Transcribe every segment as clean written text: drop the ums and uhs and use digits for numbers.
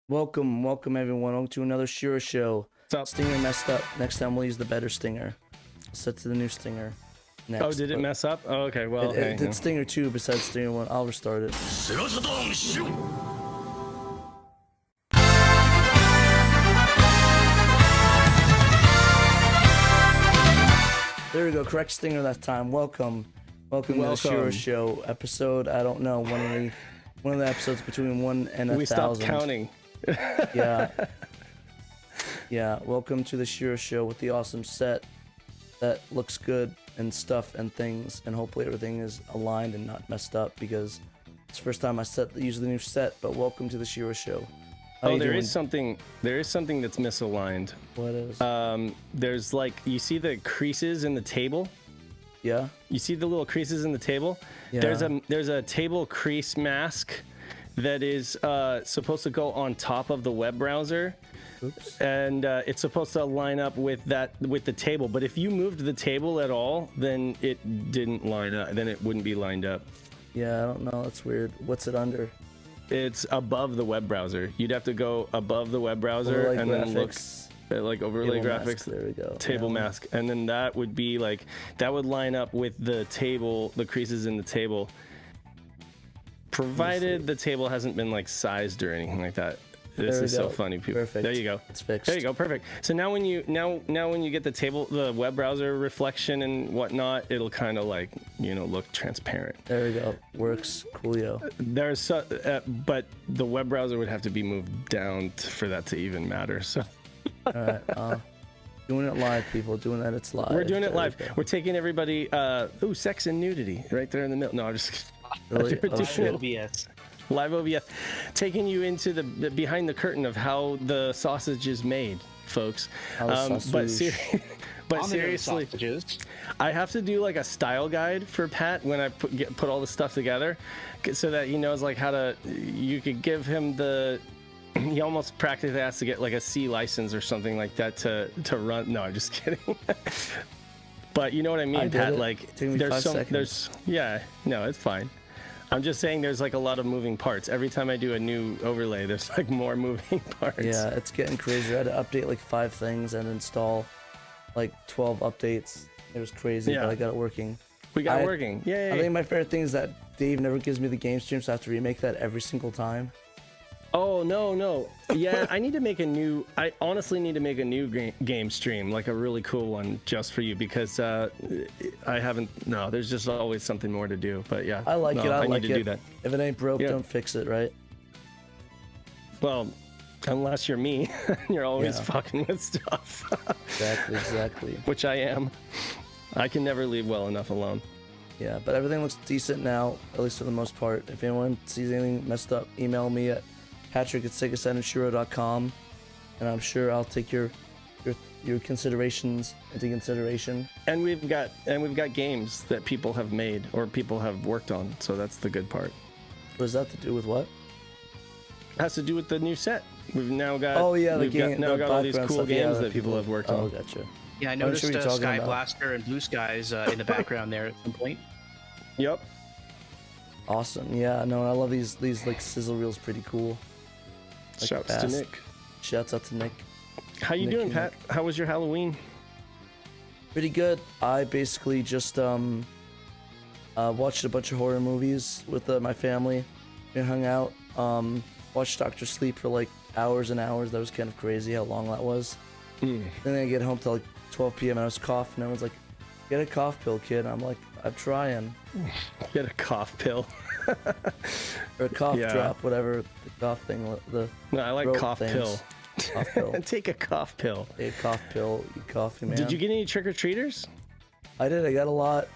Welcome everyone to another SHIRO show. What's up? Stinger messed up. Next time we'll use the better stinger. Set to the new stinger. Next. Oh, did it mess up? Oh, okay. Well, it did stinger 2 besides stinger 1. I'll restart it. There we go. Correct stinger that time. Welcome to the SHIRO show episode. I don't know, one of the episodes between 1 and 1,000. We stopped counting. Yeah. Welcome to the SHIRO show with the awesome set that looks good and stuff and things, and hopefully everything is aligned and not messed up because it's the first time I use the new set. But welcome to the SHIRO show. There is something that's misaligned. What is? There's like, you see the creases in the table? Yeah. You see the little creases in the table? Yeah. There's a table crease mask that is supposed to go on top of the web browser. Oops. And it's supposed to line up with the table, but if you moved the table at all, then it didn't line up. Then it wouldn't be lined up. Yeah, I don't know. That's weird. What's it under? It's above the web browser. You'd have to go above the web browser overlay and graphics. Then look at like overlay Table graphics. Mask. There we go. Table mask, and then that would be like that would line up with the table, the creases in the table, provided the table hasn't been like sized or anything like that. This is so funny, people. Perfect. There you go. It's fixed. There you go. Perfect. So now when you get the web browser reflection and whatnot, it'll kind of like look transparent. There we go. Works. Coolio. But the web browser would have to be moved down for that to even matter. So. All right. Doing it live, people. Doing that. It's live. We're doing it live. We're taking everybody. Sex and nudity right there in the middle. No, I'm just. Really? Oh, shit. OBS. Live OBS, taking you into the behind the curtain of how the sausage is made, folks. But seriously, I have to do like a style guide for Pat when I put all the stuff together, so that he knows like how to. You could give him he almost practically has to get like a C license or something like that to run. No, I'm just kidding. But you know what I mean, Pat. Like it's fine. I'm just saying there's like a lot of moving parts. Every time I do a new overlay, there's like more moving parts. Yeah, it's getting crazy. I had to update like 5 things and install like 12 updates. It was crazy, but I got it working. We got it working. Yay. I think my favorite thing is that Dave never gives me the game stream, so I have to remake that every single time. Oh, no. Yeah, I honestly need to make a new game stream, like a really cool one just for you, because there's just always something more to do. But yeah, I like it. I need to do that. If it ain't broke, don't fix it, right? Well, unless you're me, you're always fucking with stuff. Exactly. Which I am. I can never leave well enough alone. Yeah, but everything looks decent now, at least for the most part. If anyone sees anything messed up, email me at Patrick@SEGA and I'm sure I'll take your considerations into consideration. And we've got games that people have made or people have worked on, so that's the good part. What does that to do with what? It has to do with the new set. We've now got all these cool games that people have worked on. Oh, gotcha. Yeah, I noticed Sky Blaster and Blue Skies in the background there at some point. Yep. Awesome. Yeah, no, I love these like sizzle reels. Pretty cool. Like Shouts to Nick. Shouts out to Nick. How you doing, Pat? How was your Halloween? Pretty good. I basically just watched a bunch of horror movies with my family and hung out. Watched Dr. Sleep for like hours and hours. That was kind of crazy how long that was. Then I get home till like 12 p.m. and I was coughing. And everyone's like, "Get a cough pill, kid." I'm like, "I'm trying." Get a cough pill. Or a cough drop, whatever the cough thing. No, I like cough pill. Cough pill. Take a cough pill. Take a cough pill, you coffee man. Did you get any trick-or-treaters? I did. I got a lot.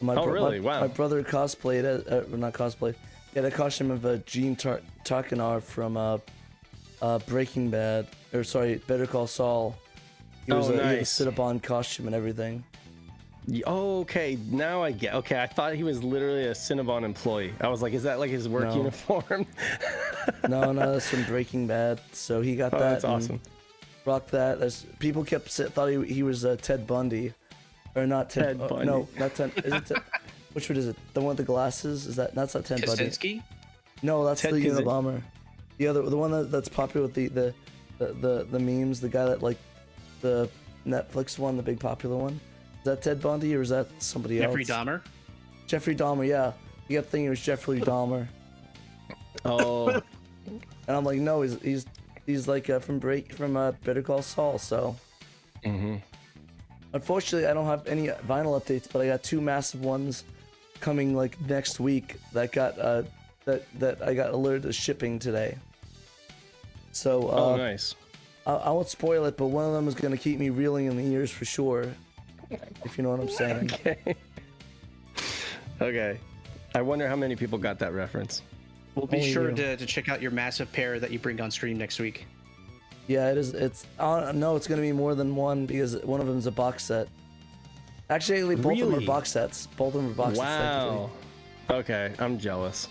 Really? Wow. My brother cosplayed, not cosplayed. He had a costume of Gene Tarkanov from Breaking Bad. Better Call Saul. He was nice. He had a sit-up-on costume and everything. Oh, okay. Now I get. Okay, I thought he was literally a Cinnabon employee. I was like, is that like his work uniform? No, that's from Breaking Bad. So he got that. That's awesome. Rocked that. People thought he was Ted Bundy, or not Ted. Bundy. No, not Ted. Is it Ted? Which one is it? The one with the glasses? That's not Ted Bundy? Kaczynski? No, that's Ted the Kaczynski. Unabomber. The one that's popular with the memes. The guy that like the Netflix one, the big popular one. Is that Ted Bundy or is that somebody Jeffrey else? Dahmer? Jeffrey Dahmer, yeah. You kept thinking it was Jeffrey Dahmer. Oh. And I'm like, no, he's like from Better Call Saul. So, unfortunately, I don't have any vinyl updates, but I got 2 massive ones coming like next week that got that I got alerted to shipping today. So, Oh, nice. I won't spoil it, but one of them is gonna keep me reeling in the ears for sure. If you know what I'm saying. Okay. I wonder how many people got that reference. We'll be Only sure you. to check out your massive pair that you bring on stream next week. Yeah, it is. It's no, it's gonna be more than one because one of them is a box set. Actually, both of them Really? are box sets. Both of them are box sets. Wow. Okay, I'm jealous.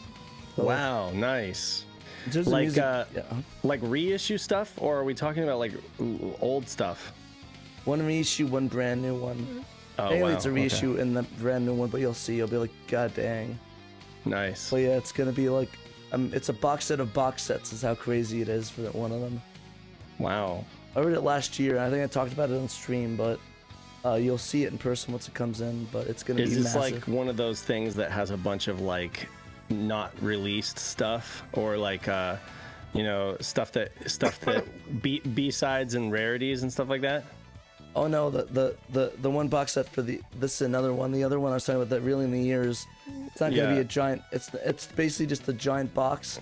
So- Wow, nice. In terms of Like, music, yeah. Like reissue stuff, or are we talking about like old stuff? One reissue, one brand new one. Oh, Mainly wow. it's a reissue and the brand new one, but you'll see. You'll be like, God dang. Nice. But yeah, it's gonna be like, it's a box set of box sets. Is how crazy it is for that one of them. Wow. I read it last year. I think I talked about it on stream, but you'll see it in person once it comes in. But it's gonna Is be this massive. like one of those things that has a bunch of like not released stuff, or like stuff that B-sides and rarities and stuff like that? Oh no, the one box set for this is another one. The other one I was talking about that really in the ears. It's not gonna be a giant. It's basically just a giant box,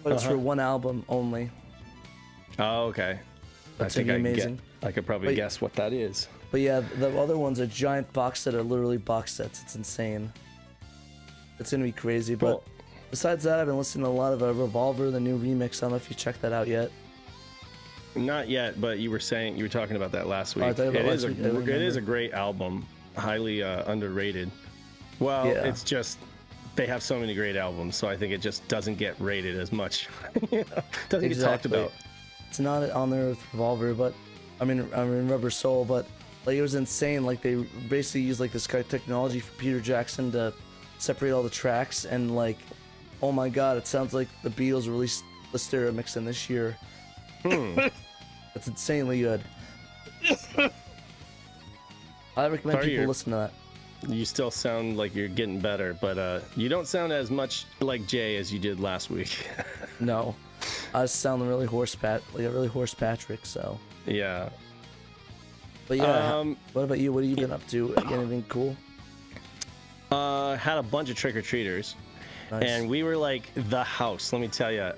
but it's for one album only. Oh, okay. That's I think gonna be amazing. I could probably But- guess what that is. But yeah, the other one's a giant box set. Are literally box sets. It's insane. It's gonna be crazy. But Well- besides that, I've been listening to a lot of Revolver, the new remix. I don't know if you checked that out yet. Not yet, but you were talking about that last week. I thought about It is last week, I remember. it is a great album, highly underrated. Well, Yeah. it's just they have so many great albums, so I think it just doesn't get rated as much. Doesn't get talked Exactly. about. It's not on there with Revolver, but I mean Rubber Soul, but like it was insane. Like they basically used like this kind of technology for Peter Jackson to separate all the tracks, and like, oh my God, it sounds like the Beatles released the stereo mix in this year. It's insanely good. I recommend Sorry, people listen to that. You still sound like you're getting better, but you don't sound as much like Jay as you did last week. No, I sound like a really horse Patrick. So, Yeah. but yeah. What about you? What have you been up to? Anything cool? Had a bunch of trick-or-treaters. Nice. And we were like the house, let me tell you.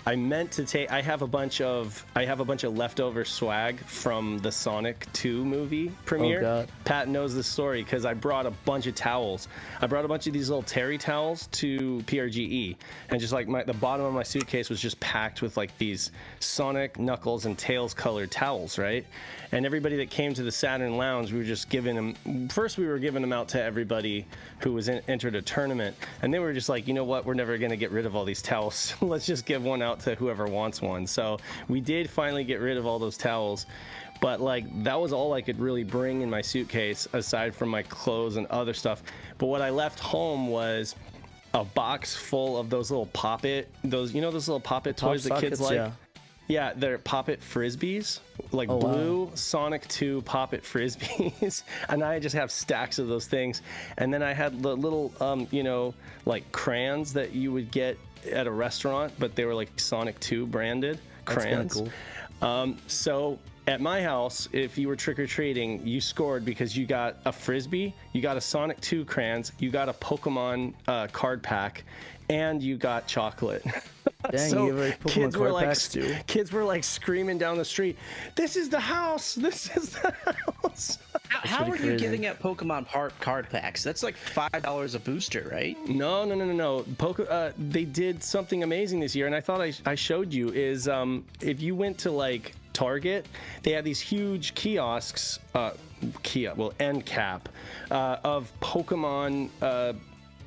I meant to take. I have a bunch of leftover swag from the Sonic 2 movie premiere. Oh, God. Pat knows this story because I brought a bunch of towels. I brought a bunch of these little Terry towels to PRGE, and just like the bottom of my suitcase was just packed with like these Sonic, Knuckles, and Tails colored towels, right? And everybody that came to the Saturn Lounge, we were just giving them. First, we were giving them out to everybody who was entered a tournament, and then we were just like, you know what? We're never gonna get rid of all these towels. Let's just give one out to whoever wants one. So we did finally get rid of all those towels, but like that was all I could really bring in my suitcase aside from my clothes and other stuff. But what I left home was a box full of those little Pop-It, those little Pop-It toys that kids like. Yeah. Yeah, they're Pop-It Frisbees, like blue Sonic 2 Pop-It Frisbees. And I just have stacks of those things. And then I had the little, like crayons that you would get at a restaurant, but they were like Sonic 2 branded crayons. That's kinda cool. So at my house, if you were trick-or-treating, you scored because you got a Frisbee, you got a Sonic 2 crayons, you got a Pokemon card pack, and you got chocolate. Dang, So you have Pokemon card packs too. kids were like screaming down the street, "This is the house! This is the house!" How are pretty you crazy. giving out Pokemon card packs? That's like $5 a booster, right? No. They did something amazing this year, and I thought I showed you. Is if you went to like Target, they had these huge kiosks, end cap, of Pokemon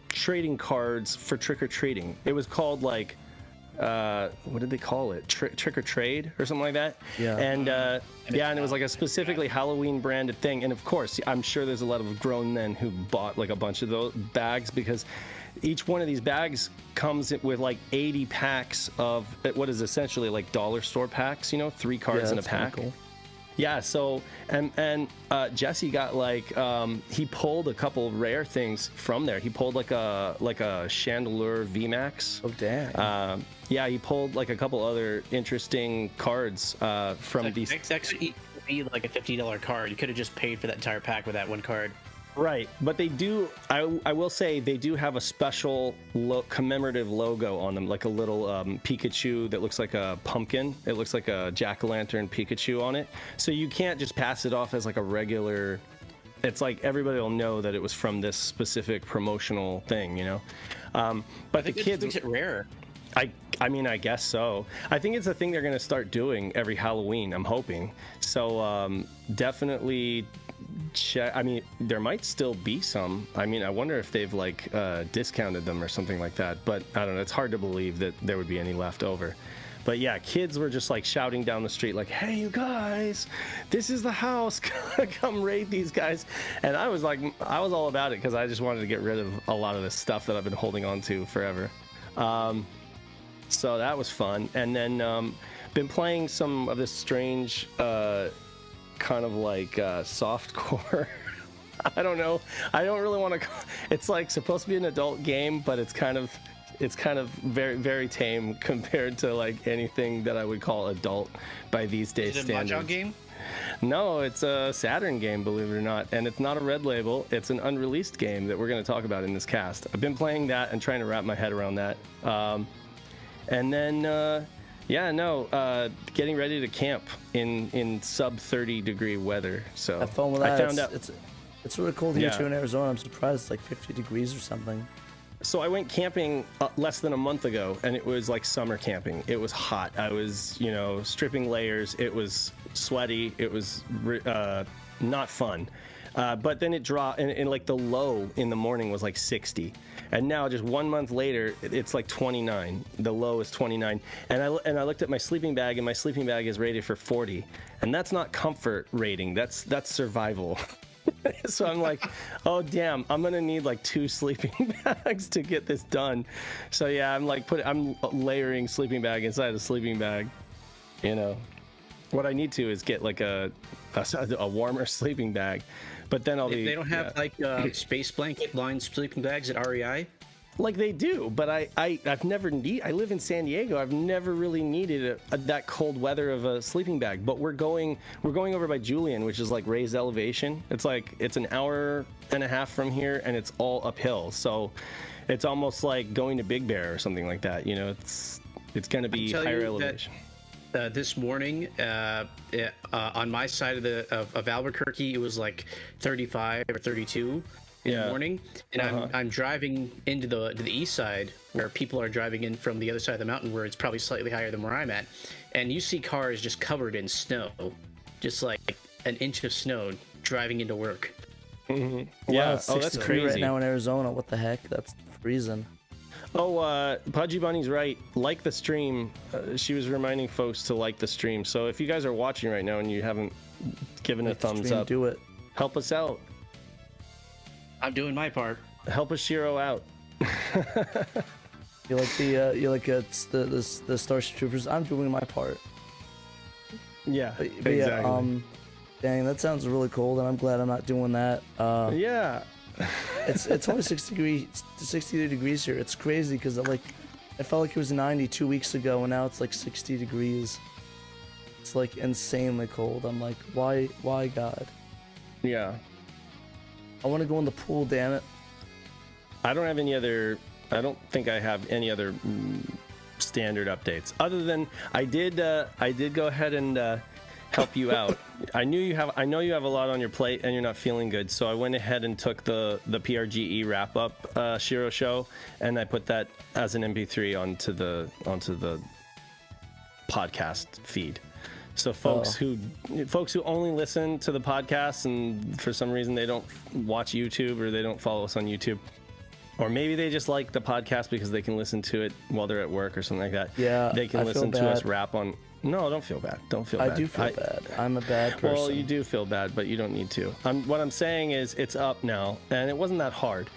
trading cards for trick or treating. It was called like what did they call it? Trick or Trade or something like that. Yeah. And and it was like a specifically Halloween branded thing. And of course, I'm sure there's a lot of grown men who bought like a bunch of those bags, because each one of these bags comes with like 80 packs of what is essentially like dollar store packs, 3 cards in a pack. Cool. Yeah, so and Jesse got like he pulled a couple rare things from there. He pulled like a Chandelure VMAX. Oh damn. Yeah, he pulled like a couple other interesting cards from these. That could be like a $50 card. You could have just paid for that entire pack with that one card. Right, but they do. I will say they do have a special commemorative logo on them, like a little Pikachu that looks like a pumpkin. It looks like a jack-o'-lantern Pikachu on it. So you can't just pass it off as like a regular. It's like everybody will know that it was from this specific promotional thing, But the kids makes it rare. I mean, I guess so. I think it's a thing they're going to start doing every Halloween. I'm hoping. So definitely. I mean, there might still be some. I mean, I wonder if they've like discounted them or something like that. But I don't know. It's hard to believe that there would be any left over. But yeah, kids were just like shouting down the street, like, "Hey, you guys, this is the house. Come raid these guys." And I was all about it because I just wanted to get rid of a lot of this stuff that I've been holding on to forever. So that was fun. And then been playing some of this strange. Kind of like softcore. I don't know. I don't really want to. It's like supposed to be an adult game, but it's kind of very, very tame compared to like anything that I would call adult by these days standards. Is it a Mahjong game? No, it's a Saturn game, believe it or not, and it's not a red label. It's an unreleased game that we're going to talk about in this cast. I've been playing that and trying to wrap my head around that, and then. Getting ready to camp in sub 30 degree weather. So have fun with that. I found out it's really cold here too in Arizona. I'm surprised it's like 50 degrees or something. So I went camping less than a month ago, and it was like summer camping. It was hot. I was, stripping layers. It was sweaty. It was not fun. But then it dropped, and like the low in the morning was like 60. And now, just 1 month later, it's like 29. The low is 29. And I looked at my sleeping bag, and my sleeping bag is rated for 40. And that's not comfort rating. That's survival. So I'm like, oh damn, I'm gonna need like 2 sleeping bags to get this done. So yeah, I'm layering sleeping bag inside a sleeping bag. What I need to is get like a warmer sleeping bag. But then they don't have space blanket lined sleeping bags at REI. Like they do, but I've never I live in San Diego. I've never really needed that cold weather of a sleeping bag. But we're going over by Julian, which is like raised elevation. It's an hour and a half from here, and it's all uphill. So it's almost like going to Big Bear or something like that. It's going to be higher elevation. This morning, on my side of Albuquerque, it was like 35 or 32 in the morning, and I'm driving into the east side where people are driving in from the other side of the mountain, where it's probably slightly higher than where I'm at, and you see cars just covered in snow, just like an inch of snow driving into work. Mm-hmm. Yeah, that's crazy. Right now in Arizona, what the heck? That's freezing. Oh, Pudgy Bunny's right. Like the stream. She was reminding folks to like the stream. So if you guys are watching right now and you haven't given a thumbs up, do it. Help us out. I'm doing my part. Help us SHIRO out. You like the Starship Troopers. I'm doing my part. Yeah, but exactly. Yeah, dang, that sounds really cold, and I'm glad I'm not doing that. Yeah. It's only 60 degrees here. It's crazy because I felt like it was 90 2 weeks ago, and now it's like 60 degrees. It's like insanely cold. I'm like, why God? Yeah. I want to go in the pool, damn it. I don't think I have any other standard updates other than I did go ahead and help you out. I know you have a lot on your plate and you're not feeling good, so I went ahead and took the PRGE wrap up SHIRO show, and I put that as an MP3 onto the podcast feed. So folks who only listen to the podcast and for some reason they don't watch YouTube or they don't follow us on YouTube, Or maybe they just like the podcast because they can listen to it while they're at work or something like that. Yeah, they can listen to us rap on. No, don't feel bad. Don't feel bad. I do feel bad. I'm a bad person. Well, you do feel bad, but you don't need to. What I'm saying is it's up now, and it wasn't that hard.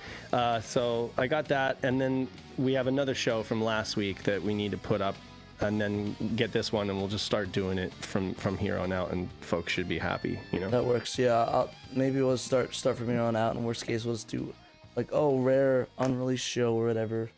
So I got that, and then we have another show from last week that we need to put up, and then get this one, and we'll just start doing it from here on out, and folks should be happy, you know? That works, yeah. Maybe we'll start from here on out, and worst case, we'll just do, like, rare, unreleased show or whatever.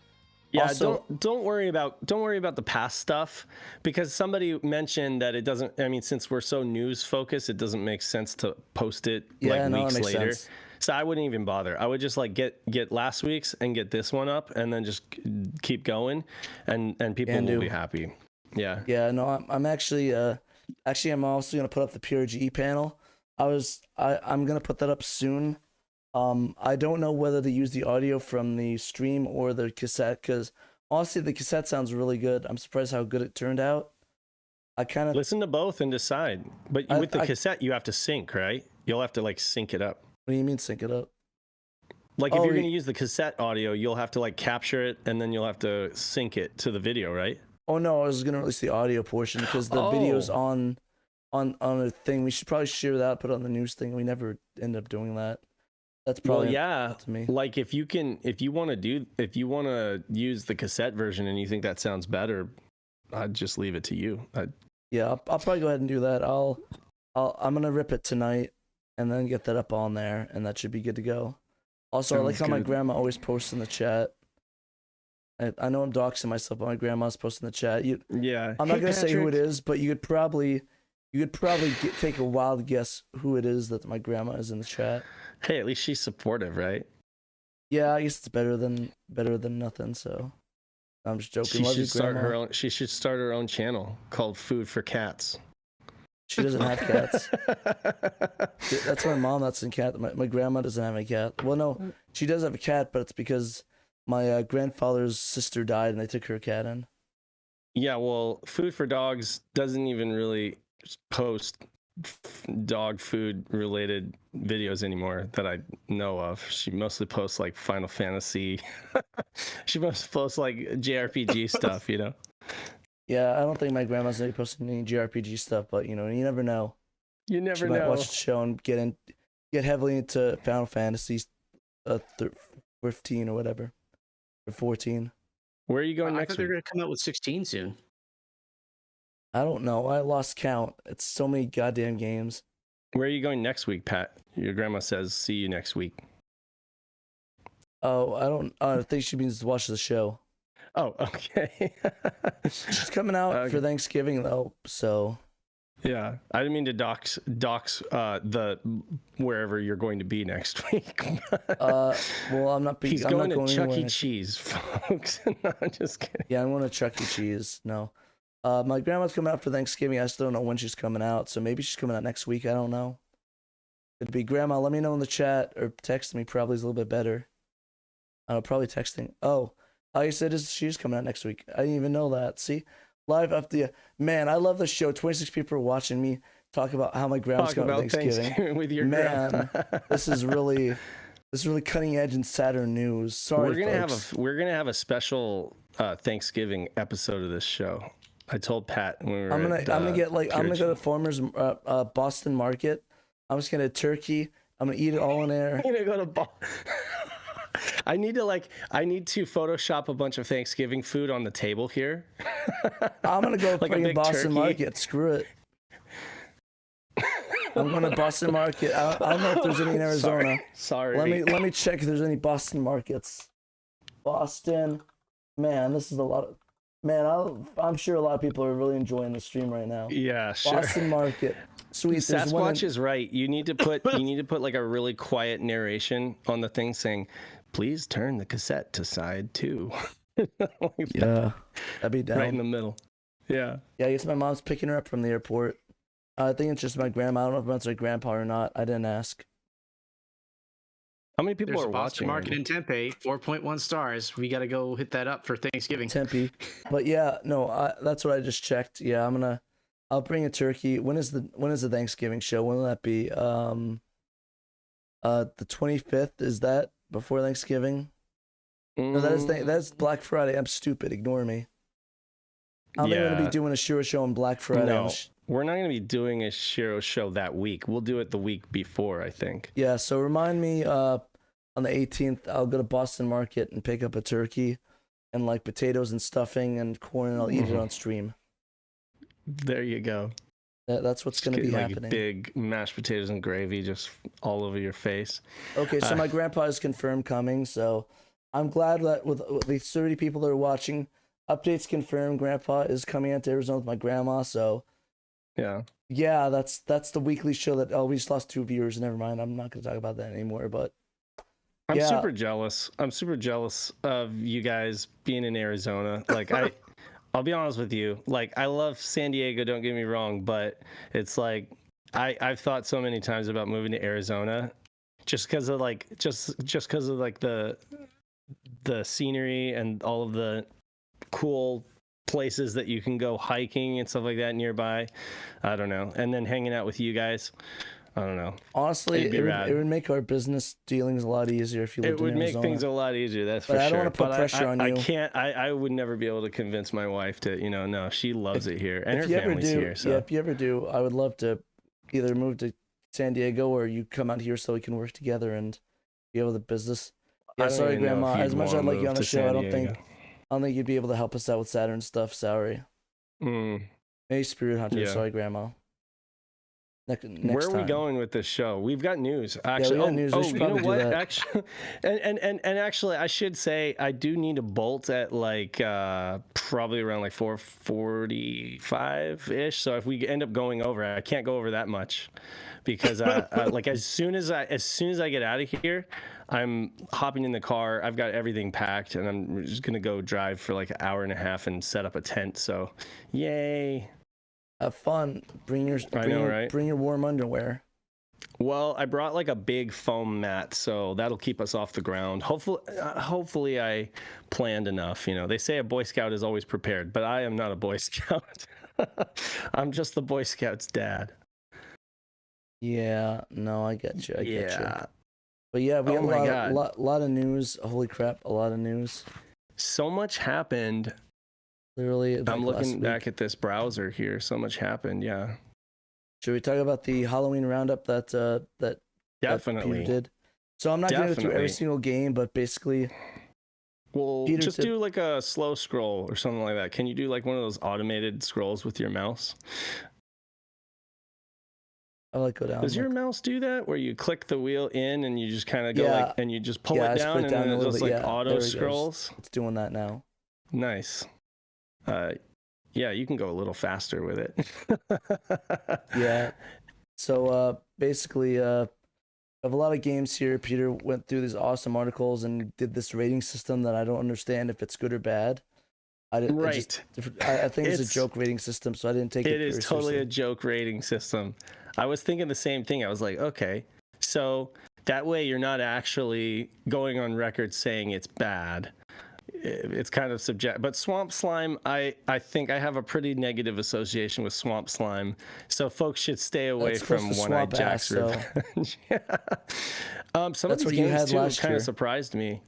Yeah, also, don't worry about the past stuff, because somebody mentioned that it doesn't. I mean, since we're so news focused, it doesn't make sense to post it weeks later. Sense. So I wouldn't even bother. I would just like get last week's and get this one up, and then just keep going, and people will be happy. Yeah. Yeah. No, I'm actually I'm also gonna put up the PRGE panel. I'm gonna put that up soon. I don't know whether to use the audio from the stream or the cassette, because honestly, the cassette sounds really good. I'm surprised how good it turned out. I kind of listen to both and decide. But with the cassette, you have to sync, right? You'll have to like sync it up. What do you mean sync it up? Like if you're going to use the cassette audio, you'll have to like capture it, and then you'll have to sync it to the video, right? Oh no, I was going to release the audio portion because the video's on a thing. We should probably share that, put it on the news thing. We never end up doing that. That's probably to me. Like if you want to use the cassette version and you think that sounds better, I'd just leave it to you. Yeah, I'll probably go ahead and do that. I'm gonna rip it tonight and then get that up on there, and that should be good to go. Also, I like how my grandma always posts in the chat. I know I'm doxing myself, but my grandma's posting in the chat. I'm not gonna say who it is, but you could probably take a wild guess who it is that my grandma is in the chat. Hey, at least she's supportive, right? Yeah, I guess it's better than nothing. So I'm just joking. She should start her own channel called Food for Cats. She doesn't have cats. That's my mom. That's in cat. My grandma doesn't have a cat. Well, no, she does have a cat, but it's because my grandfather's sister died and they took her cat in. Yeah, well, Food for Dogs doesn't even really post dog food related videos anymore that I know of. She mostly posts like Final Fantasy. She mostly posts like JRPG stuff, you know? Yeah, I don't think my grandma's gonna be posting any JRPG stuff, but you never know. You never know. Might watch the show and get heavily into Final Fantasy 15 or whatever, or 14. Where are you going next? I thought they're gonna come out with 16 soon. I don't know. I lost count. It's so many goddamn games. Where are you going next week, Pat? Your grandma says, "See you next week." Oh, I think she means to watch the show. Oh, okay. She's coming out for Thanksgiving though, so. Yeah, I didn't mean to dox the wherever you're going to be next week. Well, I'm not. He's going to Chuck E. Cheese, folks. No, I'm just kidding. Yeah, I'm going to Chuck E. Cheese. No. My grandma's coming out for Thanksgiving. I still don't know when she's coming out, so maybe she's coming out next week. I don't know. It'd be Grandma. Let me know in the chat or text me. Probably is a little bit better. Probably texting. Oh, I said she's coming out next week. I didn't even know that. See, live up the man. I love the show. 26 people are watching me talk about how my grandma's coming out Thanksgiving with your man. This is really cutting edge in Saturn news. Sorry, we're gonna have a special Thanksgiving episode of this show. I told Pat when we were. I'm gonna go to Farmer's Boston Market. I'm just gonna turkey. I'm gonna eat it all in there. I'm gonna go to I need to Photoshop a bunch of Thanksgiving food on the table here. I'm gonna go like in Boston Market. Screw it. I'm going to Boston Market. I don't know if there's any in Arizona. Sorry. Let me check if there's any Boston markets. Boston, man, this is a lot of. Man, I'm sure a lot of people are really enjoying the stream right now. Yeah, sure. Boston Market, sweet. Sasquatch is right. You need to put like a really quiet narration on the thing saying, "Please turn the cassette to side 2." Yeah, that'd be down. Right in the middle. Yeah. Yeah, I guess my mom's picking her up from the airport. I think it's just my grandma. I don't know if it's my grandpa or not. I didn't ask. How many people There's are watching? Market in Tempe, 4.1 stars. We got to go hit that up for Thanksgiving. Tempe. But yeah, no, that's what I just checked. Yeah, I'll bring a turkey. When is the Thanksgiving show? When will that be? The 25th, is that before Thanksgiving? No, that's Black Friday. I'm stupid. Ignore me. I'm going to be doing a SHIRO show on Black Friday. No, we're not going to be doing a SHIRO show that week. We'll do it the week before, I think. Yeah, so remind me on the 18th, I'll go to Boston Market and pick up a turkey and like potatoes and stuffing and corn, and I'll eat it on stream. There you go. That's what's going to be happening. Big mashed potatoes and gravy just all over your face. Okay, so my grandpa is confirmed coming, so I'm glad that with the 30 people that are watching, updates confirmed. Grandpa is coming out to Arizona with my grandma, so yeah, that's the weekly show that we just lost 2 viewers. Never mind, I'm not going to talk about that anymore. But I'm super jealous. I'm super jealous of you guys being in Arizona. Like I'll be honest with you. Like I love San Diego. Don't get me wrong, but it's like I've thought so many times about moving to Arizona, just because of like the scenery and all of the cool places that you can go hiking and stuff like that nearby. I don't know. And then hanging out with you guys. I don't know. Honestly, it would make our business dealings a lot easier if you lived in Arizona. It would make things a lot easier, that's for sure. I don't want to put pressure on you. I would never be able to convince my wife to, no, she loves it here. And her family's here. So. Yeah, if you ever do, I would love to either move to San Diego or you come out here so we can work together and be able to business. Yeah, sorry, Grandma. As much as I'd like you on the show, I don't think you'd be able to help us out with Saturn stuff. Sorry. Hey, Spirit Hunter. Yeah. Sorry, Grandma. Next Where are we going with this show? We've got news. Actually, we got news. We should probably do that. Actually, and actually, I should say I do need to bolt at like probably around like 4:45 ish. So if we end up going over, I can't go over that much because like as soon as I get out of here, I'm hopping in the car. I've got everything packed, and I'm just gonna go drive for like an hour and a half and set up a tent. So, yay! Have fun. Bring your warm underwear. Well, I brought like a big foam mat, so that'll keep us off the ground. Hopefully I planned enough. They say a Boy Scout is always prepared, but I am not a Boy Scout. I'm just the Boy Scout's dad. Yeah, no, I get you. I get you. But yeah, we have a lot of news. Holy crap, a lot of news. So much happened. Literally, I'm looking back at this browser here. So much happened. Yeah. Should we talk about the Halloween roundup that definitely Peter did? So I'm not going to go through every single game, but basically, Peter just do like a slow scroll or something like that. Can you do like one of those automated scrolls with your mouse? I like go down. Does your mouse do that where you click the wheel in and you just kind of go and you just pull it down and then it just like auto scrolls? It's doing that now. Nice. You can go a little faster with it. Yeah. So basically, I have a lot of games here. Peter went through these awesome articles and did this rating system that I don't understand if it's good or bad. I think it's a joke rating system, so I didn't take it. It is totally a joke rating system. I was thinking the same thing. I was like, okay, so that way you're not actually going on record saying it's bad. It's kind of subjective. But Swamp Slime, I think I have a pretty negative association with Swamp Slime. So folks should stay away from One-Eyed Jack's Revenge. Some of these games too kind of surprised me.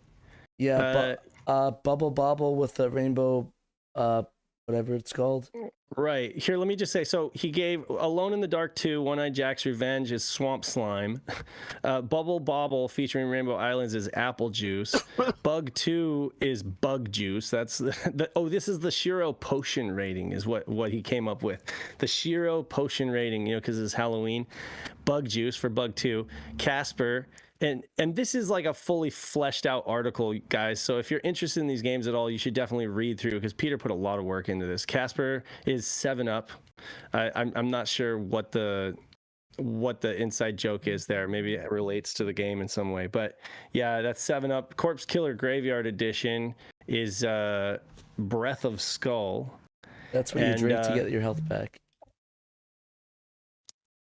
Yeah, Bubble Bobble with the rainbow, whatever it's called. Right. Here, let me just say, so he gave Alone in the Dark 2, One-Eyed Jack's Revenge is Swamp Slime. Bubble Bobble featuring Rainbow Islands is Apple Juice. Bug 2 is Bug Juice. That's this is the SHIRO potion rating is what he came up with. The SHIRO potion rating, because it's Halloween. Bug Juice for Bug 2. Casper. And this is like a fully fleshed out article, guys. So if you're interested in these games at all, you should definitely read through because Peter put a lot of work into this. Casper is 7-Up. I'm not sure what the inside joke is there. Maybe it relates to the game in some way. But yeah, that's 7-Up. Corpse Killer Graveyard Edition is Breath of Skull. That's what you drink to get your health back.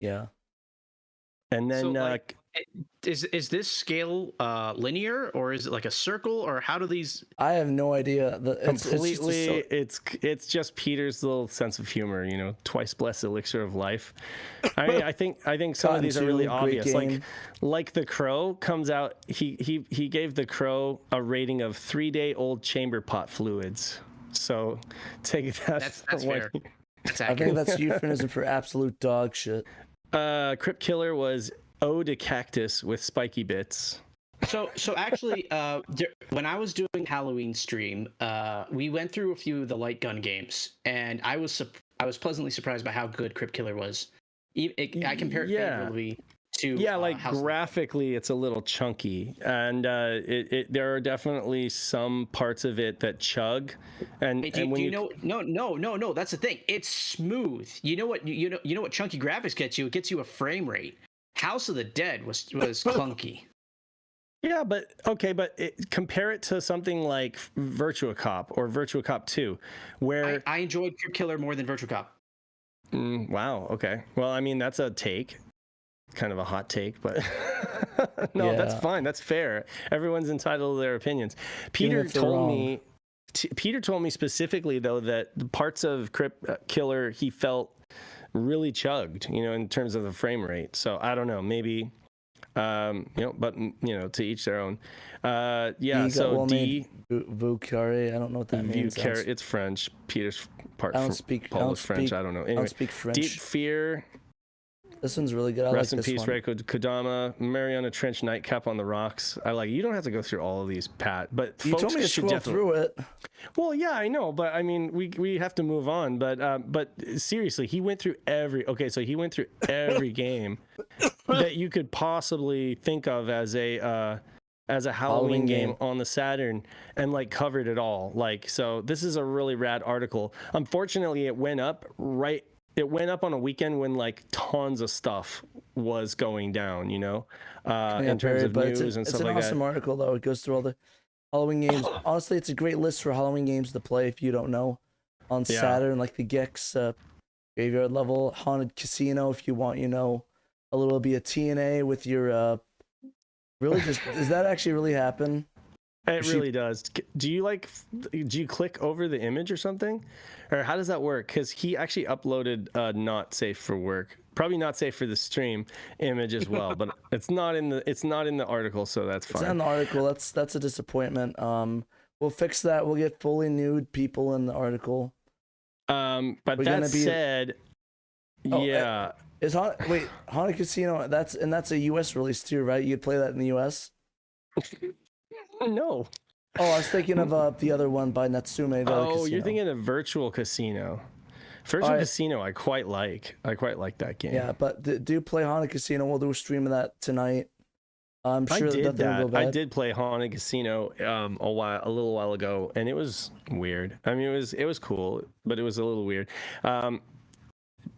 Yeah. And then Is this scale linear, or is it like a circle, or how do these? I have no idea. Completely, it's just Peter's little sense of humor. You know, twice blessed elixir of life. I mean, I think some of these are really obvious. Like the Crow comes out. He gave the Crow a rating of 3-day-old chamber pot fluids. So take that. That's fair. I think that's euphemism for absolute dog shit. Crypt Killer was Ode to Cactus with spiky bits. So actually, when I was doing Halloween stream, we went through a few of the light gun games, and I was pleasantly surprised by how good Crypt Killer was. I compare it favorably to graphically, it's a little chunky, and there are definitely some parts of it that chug. And, No, that's the thing. It's smooth. You know what chunky graphics gets you? It gets you a frame rate. House of the Dead was clunky. Yeah, but compare it to something like Virtua Cop or Virtua Cop 2, where I enjoyed Crypt Killer more than Virtua Cop. Wow. Okay. Well, I mean, that's a take, kind of a hot take, but no, that's fine. That's fair. Everyone's entitled to their opinions. Peter told me specifically though that the parts of Crypt Killer he felt really chugged, in terms of the frame rate. So I don't know, maybe, but to each their own. So D. Vucare, I don't know what that means. It's French. Peter's part. I don't speak French. I don't know. Anyway, I don't speak French. Deep Fear. This one's really good. Rest in peace, Reiko Kodama. Mariana Trench Nightcap on the Rocks. You don't have to go through all of these, Pat. But you told me to scroll through it. Well, yeah, I know, but I mean, we have to move on. But seriously, he went through every game that you could possibly think of as a Halloween game on the Saturn, and covered it all. So this is a really rad article. Unfortunately, it went up on a weekend when tons of stuff was going down, in terms of news and stuff like that. It's an awesome article though. It goes through all the Halloween games. Honestly, it's a great list for Halloween games to play if you don't know on Saturn, like the Gex graveyard level, Haunted Casino if you want, a little bit of TNA with your really just does that actually really happen? It really does. Do you click over the image or something, or how does that work? Because he actually uploaded not safe for work, probably not safe for the stream image as well, but it's not in the article, so that's fine. It's not in the article. That's a disappointment. We'll fix that. We'll get fully nude people in the article. But that said, is Haunted Casino? That's a U.S. release too, right? You'd play that in the U.S. No. Oh, I was thinking of the other one by Natsume. You're thinking of Virtual Casino. Virtual Casino, I quite like that game. Yeah, but do play Haunted Casino. We'll do a stream of that tonight. I'm sure I did play Haunted Casino a little while ago, and it was weird. I mean, it was cool, but it was a little weird.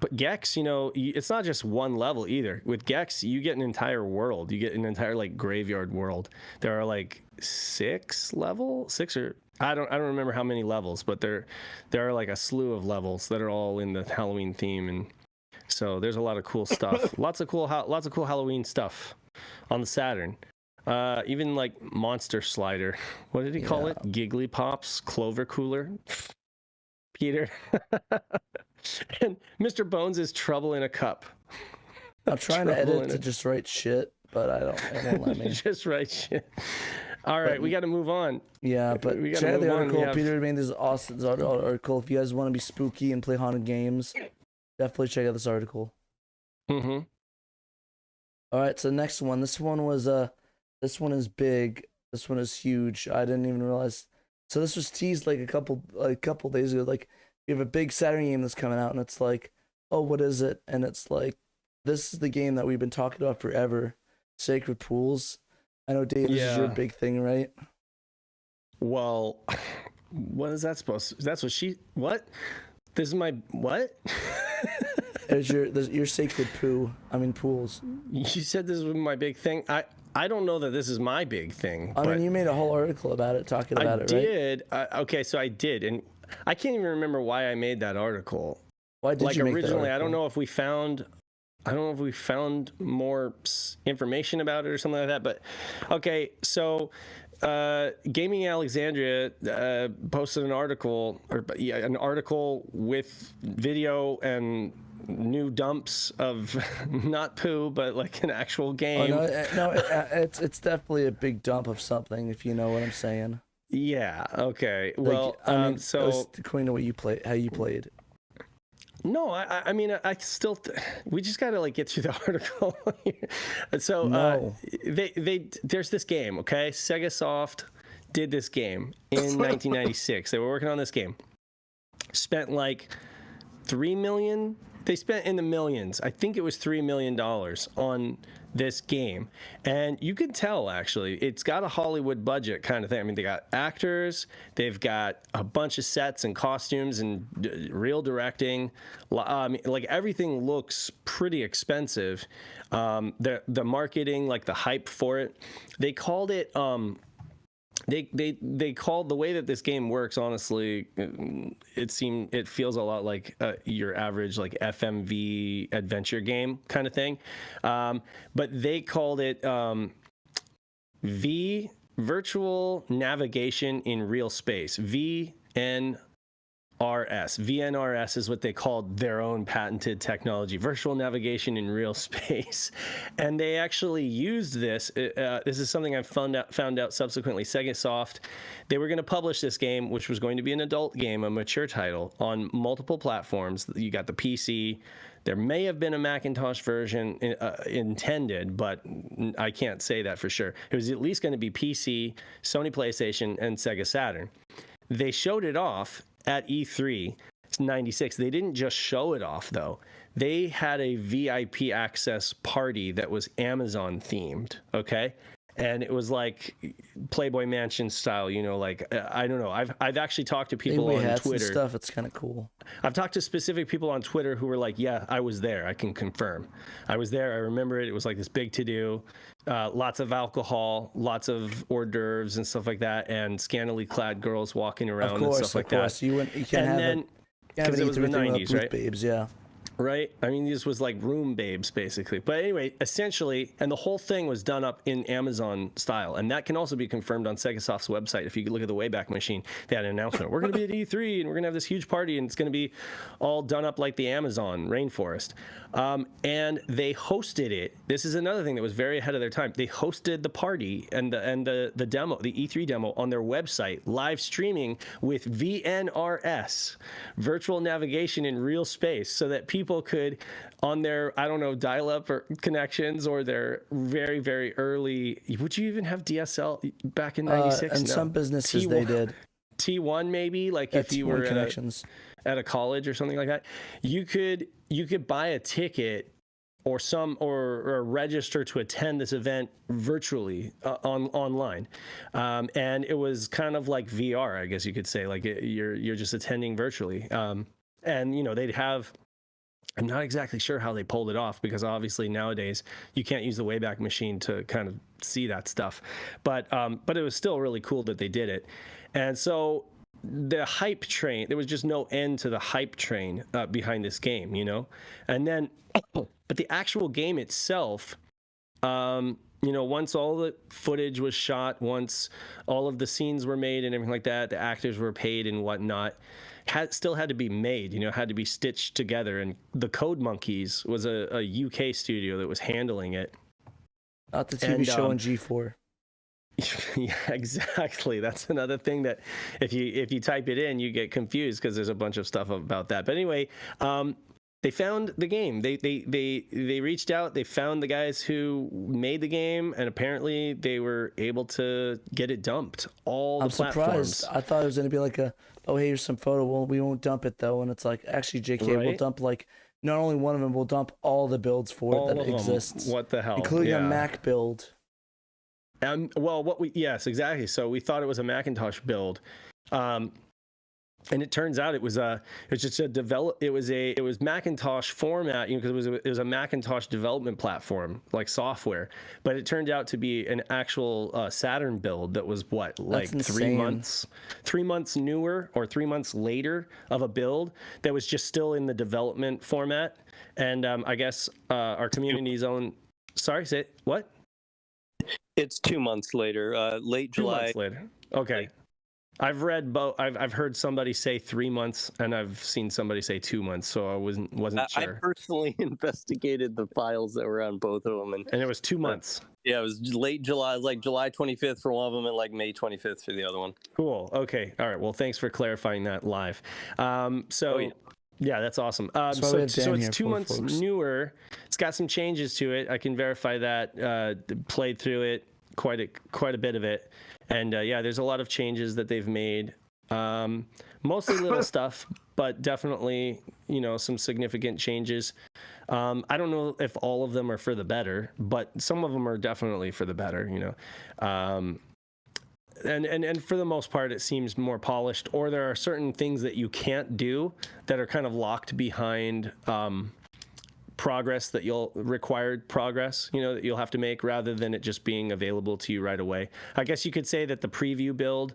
But Gex, it's not just one level either. With Gex, you get an entire world. You get an entire graveyard world. There are 6 or I don't remember how many levels, but there are a slew of levels that are all in the Halloween theme, and so there's a lot of cool stuff. lots of cool Halloween stuff on the Saturn. Even Monster Slider. What did he call it? Giggly Pops, Clover Cooler. Peter. And Mr. Bones is Trouble in a Cup. I'm trying to edit to just write shit, but it won't let me. Just write shit. All right, we got to move on. Yeah, but check out the article. Peter made this awesome article. If you guys want to be spooky and play haunted games, definitely check out this article. Mm-hmm. All right, so next one. This one is big. This one is huge. I didn't even realize. So this was teased a couple days ago. You have a big Saturn game that's coming out, and it's oh, what is it? And it's this is the game that we've been talking about forever, Sacred Pools. I know, Dave, this is your big thing, right? Well, what is that supposed to? That's what? This is my, what? There's your Sacred Pools. You said this was my big thing. I don't know that this is my big thing. I mean, you made a whole article about it, talking about it, right? I did. Okay, so I did, and I can't even remember why I made that article. Why did you make originally? That I don't know if we found I don't know if we found more information about it or something like that, but okay, so Gaming Alexandria posted an article with video and new dumps of not poo, but like an actual game. It's definitely a big dump of something, if you know what I'm saying. Yeah. Okay. Like, well, I mean, so according to what you play, how you played. No, I mean, I still. We just gotta like get through the article. So No. there's this game. Okay, Sega Soft did this game in 1996. They were working on this game. Spent like $3 million. They spent in the millions. I think it was $3 million on this game. And you can tell, actually, it's got a Hollywood budget kind of thing. I mean, they got actors, they've got a bunch of sets and costumes and real directing. Like, everything looks pretty expensive. The marketing, like the hype for it, they called it... They called the way that this game works, honestly, it feels a lot like your average like FMV adventure game kind of thing, but they called it Virtual Navigation in Real Space, VRSVNRS is what they called their own patented technology, virtual navigation in real space. And they actually used this. This is something I found out subsequently. Sega Soft, they were going to publish this game, which was going to be an adult game, a mature title, on multiple platforms. You got the PC. There may have been a Macintosh version intended, but I can't say that for sure. It was at least going to be PC, Sony PlayStation, and Sega Saturn. They showed it off at E3 96. They didn't just show it off, though. They had a VIP access party that was Amazon themed, okay? And it was like Playboy Mansion style, you know, like, I don't know. I've actually talked to people on Twitter. Stuff, it's kind of cool. I've talked to specific people on Twitter who were like, yeah, I was there. I can confirm. I was there. I remember it. It was like this big to-do. Lots of alcohol, lots of hors d'oeuvres and stuff like that, and scantily clad girls walking around and stuff like that. You can't have it. Because it was the 90s, right? Babes, yeah. Right? I mean, this was like room babes, basically. But anyway, essentially, and the whole thing was done up in Amazon style. And that can also be confirmed on Sega Soft's website. If you look at the Wayback Machine, they had an announcement. We're going to be at E3, and we're going to have this huge party, and it's going to be all done up like the Amazon rainforest. And they hosted it. This is another thing that was very ahead of their time. They hosted the party and the demo, the E3 demo, on their website, live streaming with VNRS, virtual navigation in real space, so that people could, on their, I don't know, dial-up or connections, or their very, very early, would you even have DSL back in 96? And some businesses, they did. T1 maybe, like if you were at a college or something like that, you could buy a ticket or register to attend this event virtually online, and it was kind of like VR, I guess you could say, like you're just attending virtually, and you know, they'd have. I'm not exactly sure how they pulled it off, because obviously nowadays you can't use the Wayback Machine to kind of see that stuff, but it was still really cool that they did it. And so the hype train, there was just no end to the hype train behind this game, you know. And then but the actual game itself, you know, once all the footage was shot, once all of the scenes were made and everything like that, the actors were paid and whatnot, still had to be made, you know, had to be stitched together. And the Code Monkeys was a UK studio that was handling it. Not the TV show on G4. Yeah, exactly. That's another thing that if you type it in, you get confused, because there's a bunch of stuff about that. But anyway, they found the game. They reached out. They found the guys who made the game, and apparently they were able to get it dumped. I'm platforms. Surprised. I thought it was going to be like oh, here's some photo. Well, we won't dump it though. And it's like, actually, JK, we'll dump like not only one of them. We'll dump all the builds for it that exists. What the hell? Including a Mac build. Well, yes, exactly. So we thought it was a Macintosh build. And it turns out it was just it was Macintosh format, because it was a Macintosh development platform, like software. But it turned out to be an actual Saturn build that was like 3 months newer or 3 months later of a build that was just still in the development format. And I guess our community's own. Sorry, say what? It's 2 months later, late July. 2 months later. Okay. I've read both. I've heard somebody say 3 months, and I've seen somebody say 2 months. So I wasn't sure. I personally investigated the files that were on both of them, and it was 2 months. Yeah, it was late July, like July 25th for one of them, and like May 25th for the other one. Cool. Okay. All right. Well, thanks for clarifying that live. Yeah, that's awesome. So it's 2 months newer. It's got some changes to it. I can verify that. Played through it, quite a bit of it. And yeah, there's a lot of changes that they've made. Mostly little stuff, but definitely, some significant changes. I don't know if all of them are for the better, but some of them are definitely for the better, And for the most part, it seems more polished, or there are certain things that you can't do that are kind of locked behind progress that required progress, that you'll have to make, rather than it just being available to you right away. I guess you could say that the preview build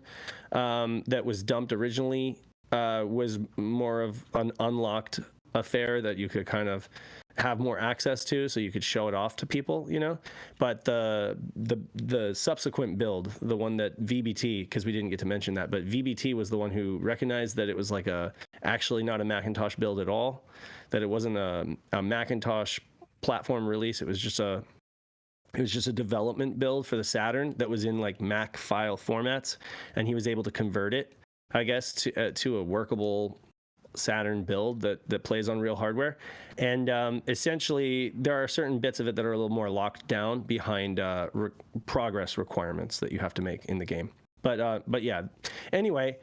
that was dumped originally was more of an unlocked affair that you could kind of have more access to, so you could show it off to people, but the subsequent build, the one that VBT, because we didn't get to mention that, but VBT was the one who recognized that it was like actually not a Macintosh build at all, that it wasn't a Macintosh platform release. It was just a development build for the Saturn that was in like Mac file formats, and he was able to convert it, I guess, to a workable Saturn build that plays on real hardware. And essentially there are certain bits of it that are a little more locked down behind progress requirements that you have to make in the game. But yeah, anyway,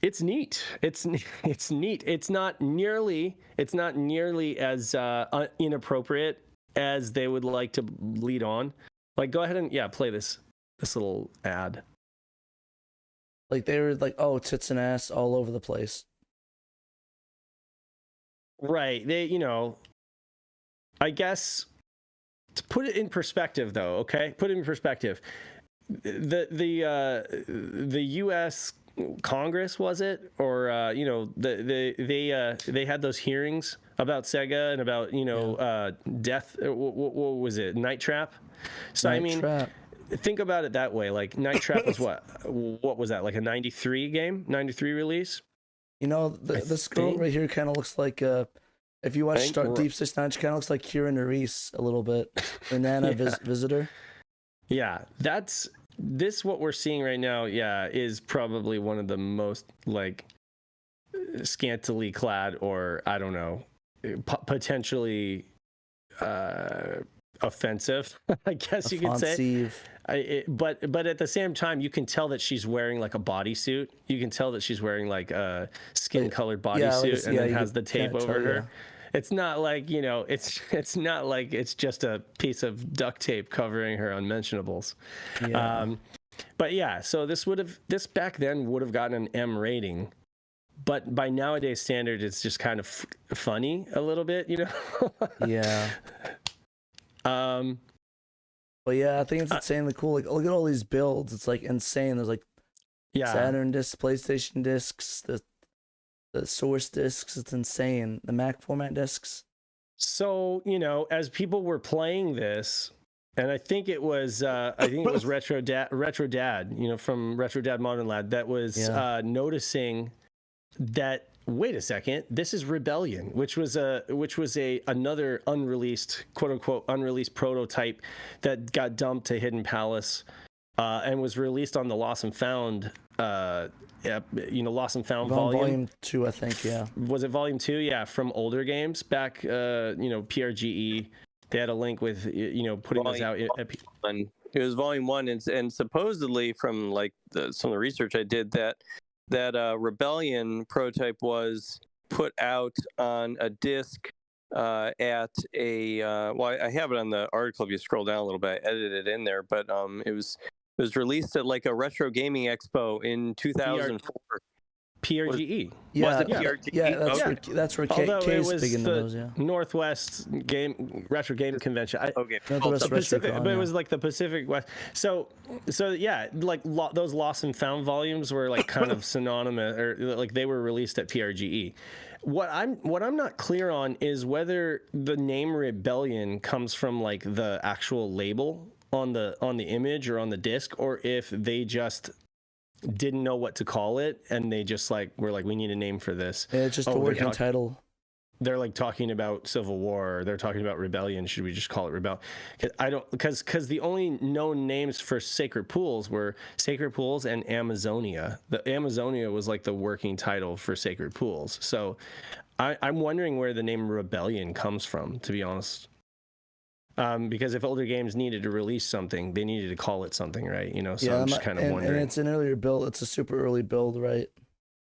it's neat. It's neat. It's not nearly as inappropriate as they would like to lead on. Like, go ahead and play this little ad. Like, they were like, oh, tits and ass all over the place. Right. They, I guess, to put it in perspective, though, okay? Put it in perspective. The U.S. Congress, was it? Or, they had those hearings about SEGA and about, death. What was it? Night Trap? So, Night Trap. Think about it that way. Like, Night Trap was what was that? Like a 93 release? The scroll right here kind of looks like, if you watch Deep Space Nine, it kind of looks like Kira Nerys a little bit. Banana Visitor. Yeah, what we're seeing right now, is probably one of the most, like, scantily clad, or, I don't know, potentially offensive, I guess you could say. But at the same time, you can tell that she's wearing like a bodysuit. You can tell that she's wearing like a skin-colored bodysuit, and it has the tape over her. It's not like, it's not like it's just a piece of duct tape covering her unmentionables. Yeah. But yeah, so this back then would have gotten an M rating. But by nowadays standard, it's just kind of funny a little bit, Yeah. But yeah, I think it's insanely cool. Like, look at all these builds. It's like insane. There's like Saturn discs, PlayStation discs, the Source discs. It's insane. The Mac format discs. So, as people were playing this, and I think it was Retro Dad, from Retro Dad Modern Lad, that was noticing that, wait a second, this is Rebellion, which was another unreleased, quote unquote unreleased prototype that got dumped to Hidden Palace, and was released on the Lost and Found, Lost and Found volume 2, I think. Yeah. Was it volume 2? Yeah, from older games back, PRGE. They had a link with, putting this out. It was volume 1, and supposedly from like some of the research I did, that Rebellion prototype was put out on a disc at a I have it on the article if you scroll down a little bit. I edited it in there, but it was It was released at like a retro gaming expo in 2004. PRGE. Yeah, was it PRGE? Yeah, that's where Although it K's was big into the those. Yeah, Northwest Retro Game Convention. Northwest The Pacific, RetroCon, but it was like the Pacific West. So yeah, like those Lost and Found volumes were like kind of synonymous, or like they were released at PRGE. What I'm not clear on is whether the name Rebellion comes from like the actual label on the image or on the disc, or if they just didn't know what to call it and they just like were like, we need a name for this. Yeah, it's just a working title. They're like talking about Civil War, or they're talking about Rebellion. Should we just call it Rebel? Because the only known names for Sacred Pools were Sacred Pools and Amazonia. The Amazonia was like the working title for Sacred Pools. So I'm wondering where the name Rebellion comes from, to be honest. Because if older games needed to release something, they needed to call it something, right? You know, so I'm just kind of wondering. And it's an earlier build. It's a super early build, right?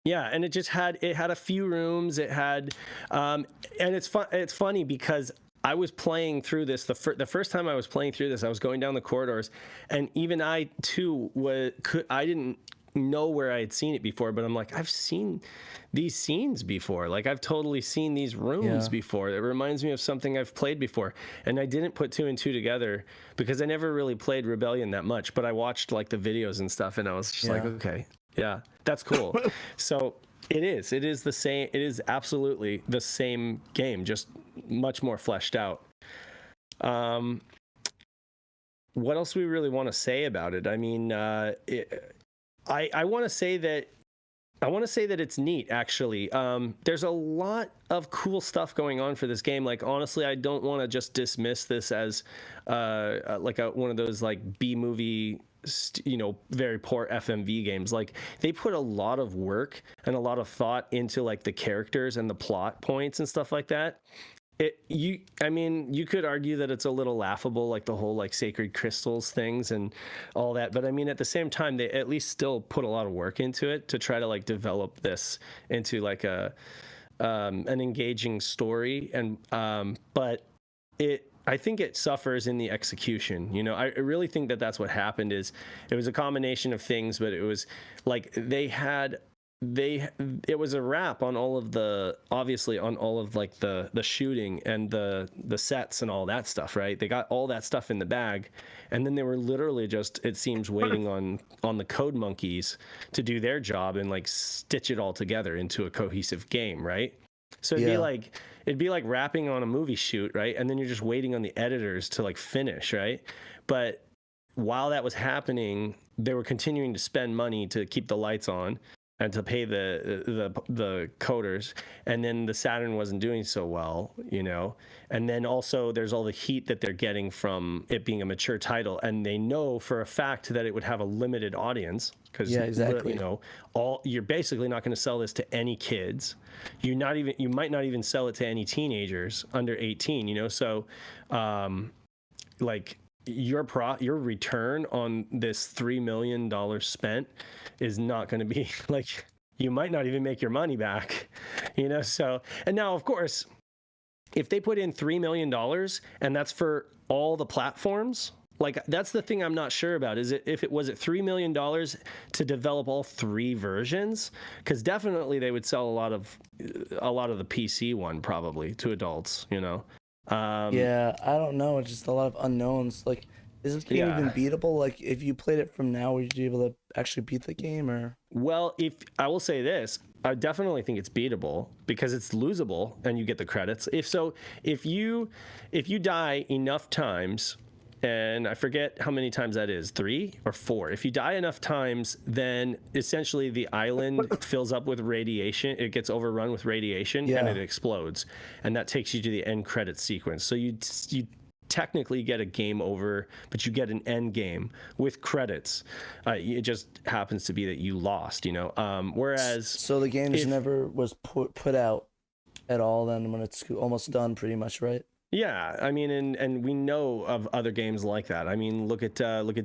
Yeah, and it had a few rooms. It had, and it's fun. It's funny because I was playing through this the first time I was playing through this. I was going down the corridors, and even I too I didn't know where I had seen it before, but I'm like, I've seen these scenes before. Like I've totally seen these rooms before. It reminds me of something I've played before. And I didn't put two and two together because I never really played Rebellion that much, but I watched like the videos and stuff, and I was just like, okay, yeah, that's cool. So it is the same. It is absolutely the same game, just much more fleshed out. What else do we really want to say about it? I mean, I want to say that it's neat, actually. There's a lot of cool stuff going on for this game. Like, honestly, I don't want to just dismiss this as like one of those like B-movie, very poor FMV games. Like, they put a lot of work and a lot of thought into like the characters and the plot points and stuff like that. I mean, you could argue that it's a little laughable, like the whole like sacred crystals things and all that. But I mean, at the same time, they at least still put a lot of work into it to try to like develop this into like an engaging story. And but I think it suffers in the execution. I really think that that's what happened. Is it was a combination of things, but it was like it was a wrap on all of the, obviously on all of like the shooting and the sets and all that stuff, right? They got all that stuff in the bag, and then they were literally just, it seems, waiting on the code monkeys to do their job and like stitch it all together into a cohesive game, right? So it'd be like wrapping on a movie shoot, right? And then you're just waiting on the editors to like finish, right? But while that was happening, they were continuing to spend money to keep the lights on and to pay the coders, and then the Saturn wasn't doing so well, and then also there's all the heat that they're getting from it being a mature title, and they know for a fact that it would have a limited audience because you're basically not going to sell this to any kids. You might not even sell it to any teenagers under 18, so like your return on this $3 million spent is not going to be like, you might not even make your money back, so. And now, of course, if they put in $3 million and that's for all the platforms, like, that's the thing I'm not sure about. Is it was it $3 million to develop all three versions? Because definitely they would sell a lot of the PC one probably to adults, Yeah, I don't know. It's just a lot of unknowns. Like, is this game even beatable? Like, if you played it from now, would you be able to actually beat the game? Or well, if I will say this, I definitely think it's beatable because it's losable and you get the credits. If you die enough times, and I forget how many times that is, 3 or 4. If you die enough times, then essentially the island fills up with radiation. It gets overrun with radiation and it explodes. And that takes you to the end credits sequence. So you technically get a game over, but you get an end game with credits. It just happens to be that you lost, whereas... So the game just never was put out at all then when it's almost done pretty much, right? Yeah, I mean, and we know of other games like that. I mean, look at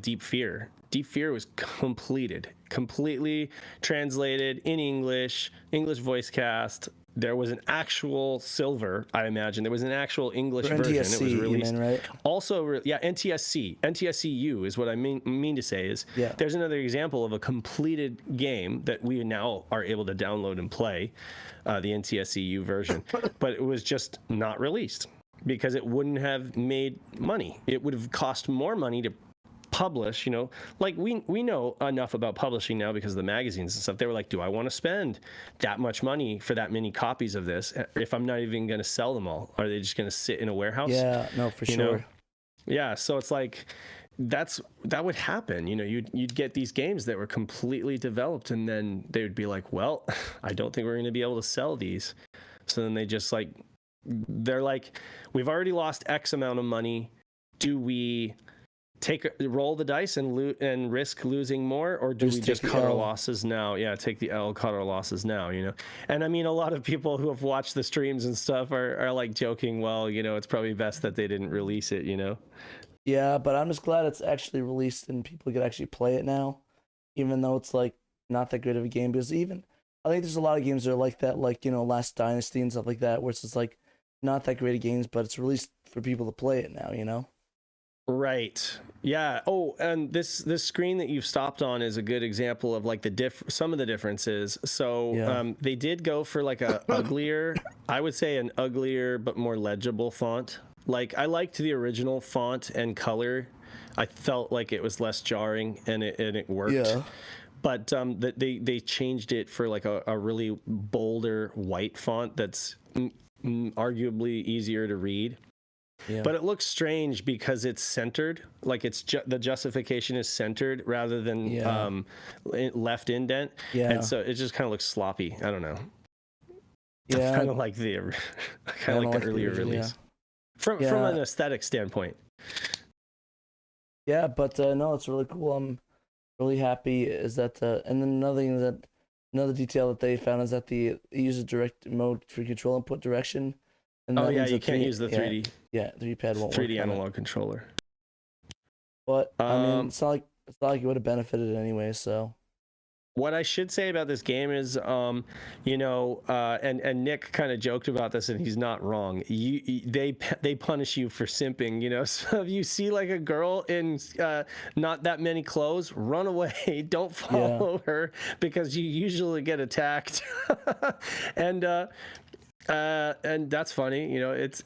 Deep Fear. Deep Fear was completely translated in English voice cast, there was an actual silver, I imagine. There was an actual English version. NTSC, it was released. you mean, right? Also, NTSC-U is what I mean to say is there's another example of a completed game that we now are able to download and play, the NTSC-U version, but it was just not released because it wouldn't have made money. It would have cost more money to publish, like we know enough about publishing now because of the magazines and stuff. They were like, do I want to spend that much money for that many copies of this if I'm not even going to sell them all? Are they just going to sit in a warehouse? Yeah, no, for sure. Yeah, so it's like that would happen. You'd get these games that were completely developed, and then they would be like, well, I don't think we're going to be able to sell these. So then they're like, we've already lost X amount of money. Do we roll the dice and risk losing more, or do we just cut our losses now? Yeah, take the L, cut our losses now, And I mean, a lot of people who have watched the streams and stuff are like joking, well, it's probably best that they didn't release it, Yeah, but I'm just glad it's actually released and people can actually play it now, even though it's like not that great of a game. Because I think there's a lot of games that are like that, like, Last Dynasty and stuff like that, where it's just like not that great of games, but it's released for people to play it now, Right. Yeah. Oh, and this screen that you've stopped on is a good example of like some of the differences. So they did go for like a uglier, I would say an uglier but more legible font. Like I liked the original font and color. I felt like it was less jarring and it worked. Yeah. But they changed it for like a really bolder white font that's arguably easier to read. Yeah. But it looks strange because it's centered, like it's the justification is centered rather than left indent. Yeah. And so it just kind of looks sloppy. I don't know. Yeah. Kind of like the earlier release. Yeah. From an aesthetic standpoint. Yeah, but no, it's really cool. I'm really happy is that and then another detail that they found is that it uses direct mode for control input direction. And you can't use the 3D. Yeah, 3D-pad won't 3D work analog controller. But I mean, it's not like it would have benefited anyway. So, what I should say about this game is, and Nick kind of joked about this, and he's not wrong. They punish you for simping. So if you see like a girl in not that many clothes, run away. Don't follow her because you usually get attacked. And that's funny, it's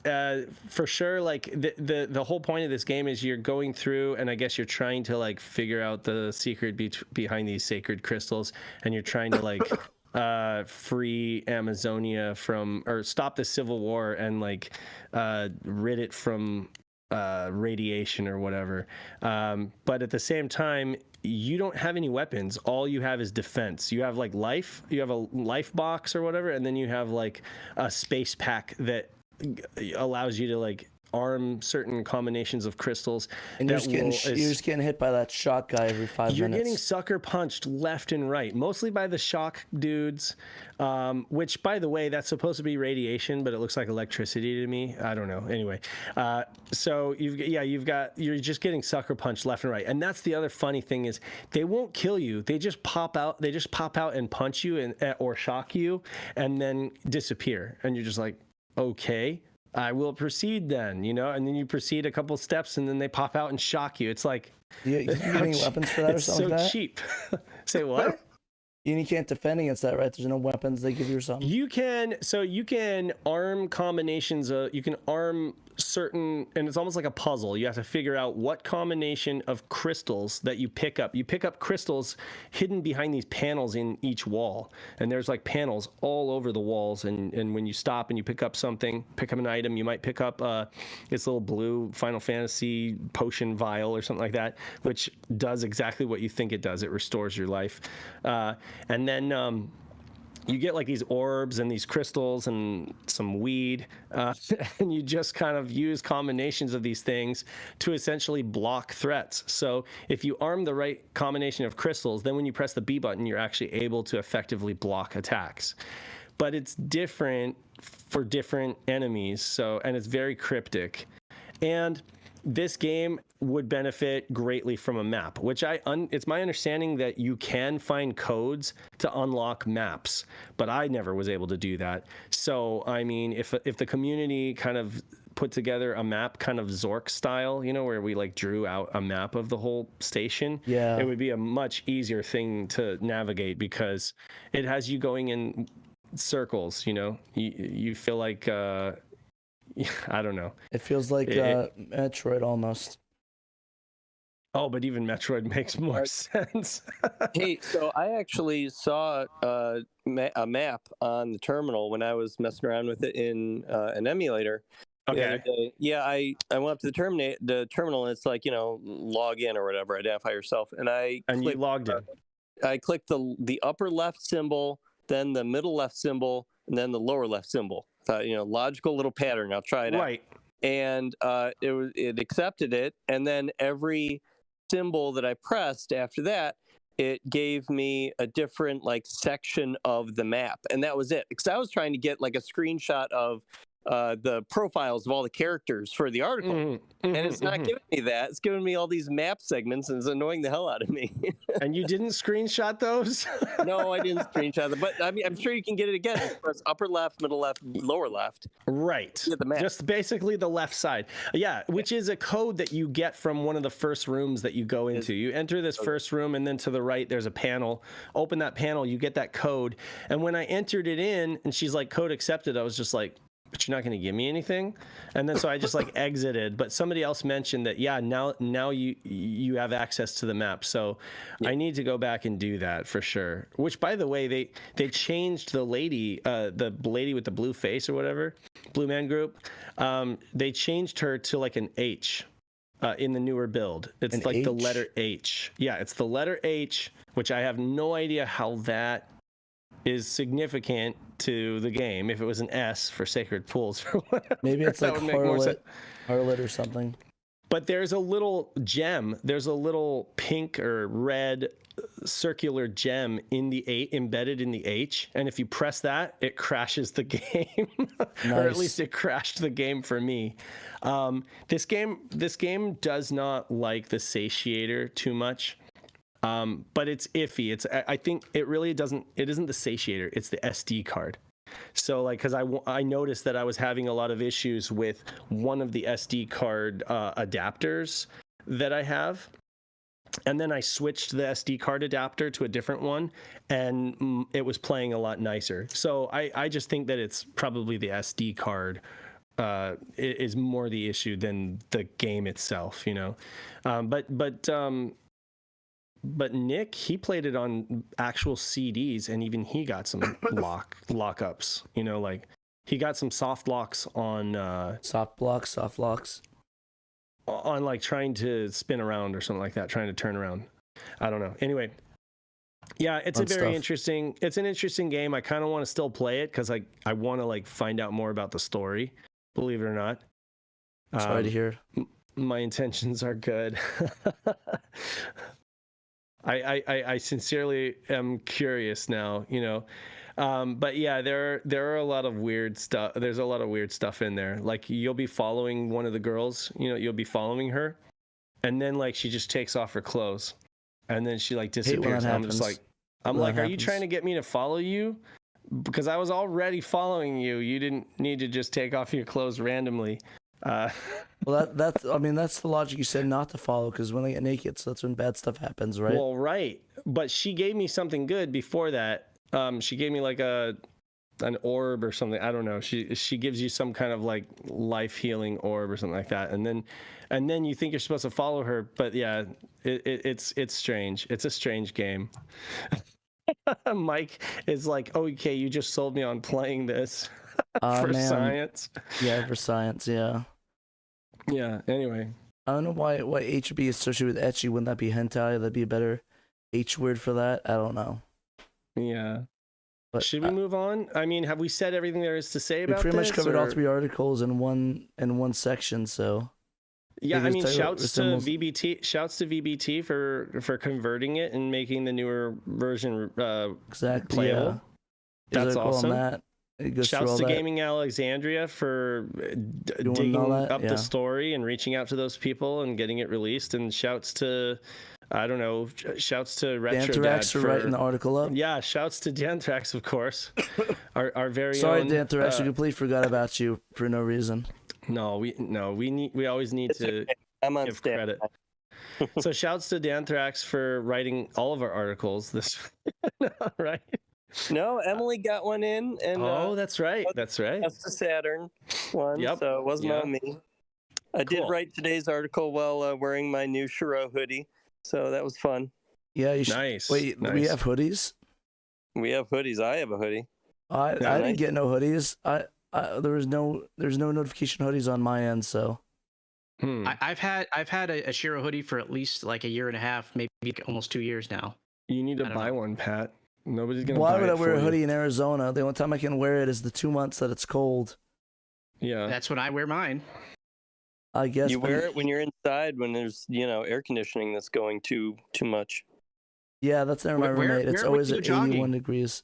for sure like the whole point of this game is you're going through, and I guess you're trying to like figure out the secret behind these sacred crystals, and you're trying to like free Amazonia or stop the civil war and like rid it from radiation or whatever. But at the same time, you don't have any weapons. All you have is defense. You have like life. You have a life box or whatever, and then you have like a space pack that allows you to like arm certain combinations of crystals. And you're just getting hit by that shock guy every 5 minutes. You're getting sucker punched left and right, mostly by the shock dudes, which, by the way, that's supposed to be radiation, but it looks like electricity to me. I don't know. Anyway, so you're just getting sucker punched left and right, and that's the other funny thing is they won't kill you. They just pop out. They just pop out and punch you or shock you, and then disappear, and you're just like, okay. I will proceed then, and then you proceed a couple steps and then they pop out and shock you. It's like, you getting weapons for that or something like that? It's so cheap. Say what? You can't defend against that, right? There's no weapons they give you or something? You can arm combinations you can arm certain, and it's almost like a puzzle. You have to figure out what combination of crystals that you pick up. You pick up crystals hidden behind these panels in each wall, and there's like panels all over the walls, and when you stop and you pick up an item, you might pick up this little blue Final Fantasy potion vial or something like that, which does exactly what you think it does. It restores your life, and then you get like these orbs and these crystals and some weed, and you just kind of use combinations of these things to essentially block threats. So if you arm the right combination of crystals, then when you press the B button, you're actually able to effectively block attacks. But it's different for different enemies, and it's very cryptic. And this game would benefit greatly from a map, which it's my understanding that you can find codes to unlock maps, but I never was able to do that. So, I mean, if the community kind of put together a map kind of Zork style, you know, where we like drew out a map of the whole station, it would be a much easier thing to navigate because it has you going in circles, you know. You feel like I don't know. It feels like Metroid almost. Oh, but even Metroid makes more sense. Hey, so I actually saw a map on the terminal when I was messing around with it in an emulator. Okay. The other day. Yeah, I went up to the terminal, and it's like, you know, log in or whatever, identify yourself, and you logged in. I clicked the upper left symbol, then the middle left symbol, and then the lower left symbol. Thought, you know, logical little pattern. I'll try it out. Right. And it accepted it, and then every symbol that I pressed after that, it gave me a different like section of the map, and that was it. Because I was trying to get like a screenshot of the profiles of all the characters for the article, and it's not giving me that. It's giving me all these map segments, and it's annoying the hell out of me. And you didn't screenshot those? No, I didn't screenshot them, but I mean, I'm sure you can get it again. Press upper left, middle left, lower left. Right. The map. Just basically the left side. Yeah, which is a code that you get from one of the first rooms that you go into. You enter this first room, and then to the right, there's a panel. Open that panel, you get that code. And when I entered it in, and she's like, code accepted, I was just like, but you're not going to give me anything? And then so I just like exited, but somebody else mentioned that, yeah, now you have access to the map. So I need to go back and do that for sure. Which, by the way, they changed the lady with the blue face or whatever, Blue Man Group. They changed her to like an H in the newer build. It's like the letter H. Yeah, it's the letter H, which I have no idea how that is significant to the game. If it was an S for Sacred Pools or whatever, maybe it's like harlot or something. But there's a little gem. There's a little pink or red circular gem in the embedded in the H, and if you press that, it crashes the game. Nice. Or at least it crashed the game for me. This game does not like the satiator too much. But it's iffy. I think it really it isn't the satiator, it's the SD card. So like, cause I noticed that I was having a lot of issues with one of the SD card adapters that I have. And then I switched the SD card adapter to a different one, and it was playing a lot nicer. So I just think that it's probably the SD card is more the issue than the game itself, you know? But Nick, he played it on actual CDs, and even he got some lockups. You know, like he got some soft locks on soft locks on like trying to spin around or something like that, trying to turn around. I don't know. Anyway, yeah, it's an interesting game. I kind of want to still play it because I want to like find out more about the story. Believe it or not. Sorry to hear. My intentions are good. I sincerely am curious now, you know. But yeah, there are a lot of weird stuff. There's a lot of weird stuff in there. Like you'll be following one of the girls, you know, you'll be following her, and then like she just takes off her clothes, and then she like disappears. I'm just like, are you trying to get me to follow you? Because I was already following you. You didn't need to just take off your clothes randomly. Well, that's the logic you said not to follow, because when they get naked, so that's when bad stuff happens, right? Well, right. But she gave me something good before that. She gave me like an orb or something. I don't know. She gives you some kind of like life healing orb or something like that, and then you think you're supposed to follow her. But yeah, it's strange. It's a strange game. Mike is like, okay, you just sold me on playing this for science. Yeah, for science. Yeah. Yeah. Anyway, I don't know why H would be associated with ecchi. Wouldn't that be hentai? That'd be a better H word for that. I don't know. Yeah. But should we move on? I mean, have we said everything there is to say about this? We pretty much covered all 3 articles in one section. So. Yeah, I mean, shouts to VBT for converting it and making the newer version exactly playable. Yeah. That's awesome. It goes Shouts through all to that. Gaming Alexandria for Doing digging all that, up yeah. the story and reaching out to those people and getting it released. And shouts to, I don't know, shouts to Retro Dad Danthrax for writing the article up. Yeah, shouts to Danthrax, of course. our very Sorry, own. Danthrax, I completely forgot about you for no reason. We always need to okay. I'm on give staff. credit. So shouts to Danthrax for writing all of our articles this right? No, Emily got one in, and that's right. That's right. that's the Saturn one. Yep. So it wasn't on me. I did Cool. write today's article while wearing my new SHIRO hoodie, so that was fun. Yeah, you should. Nice. Wait, nice. we have hoodies? We have hoodies. I have a hoodie. I Yeah, didn't nice. get no hoodies. There's no notification hoodies on my end, so I've had a SHIRO hoodie for at least like a year and a half, maybe almost 2 years now. You need to I don't buy know. one, Pat. Nobody's gonna. why buy would it I wear for a you. hoodie in Arizona? The only time I can wear it is the 2 months that it's cold. Yeah. That's when I wear mine. I guess You but- wear it when you're inside when there's air conditioning that's going too much. Yeah, that's never my Where- roommate. It's where would always you at go 81 jogging? degrees.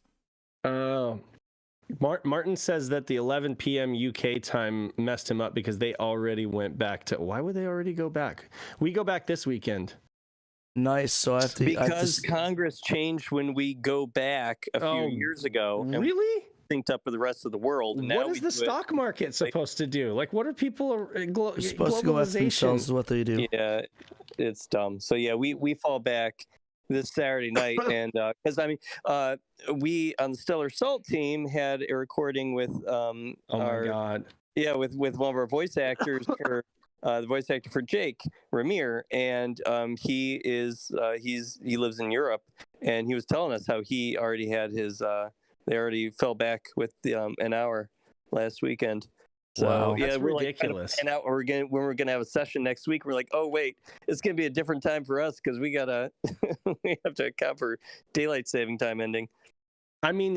Martin says that the 11 p.m. UK time messed him up because they already went back to. Why would they already go back? We go back this weekend. Nice. So I have to Because Congress changed when we go back a few years ago, and we Really? synced up with the rest of the world. And now What is we the do it- stock market supposed to do? Like, what are people? They're supposed to go after themselves is what they do. Yeah, it's dumb. So yeah, we fall back this Saturday night, and because we on the Stellar Salt team had a recording with Oh my god. with one of our voice actors for the voice actor for Jake Ramir, and he lives in Europe, and he was telling us how he already had his they already fell back with an hour last weekend. So Wow. yeah, That's we're ridiculous. Like, and out when we're gonna have a session next week, we're like, oh wait, it's gonna be a different time for us because we gotta we have to account for daylight saving time ending. I mean,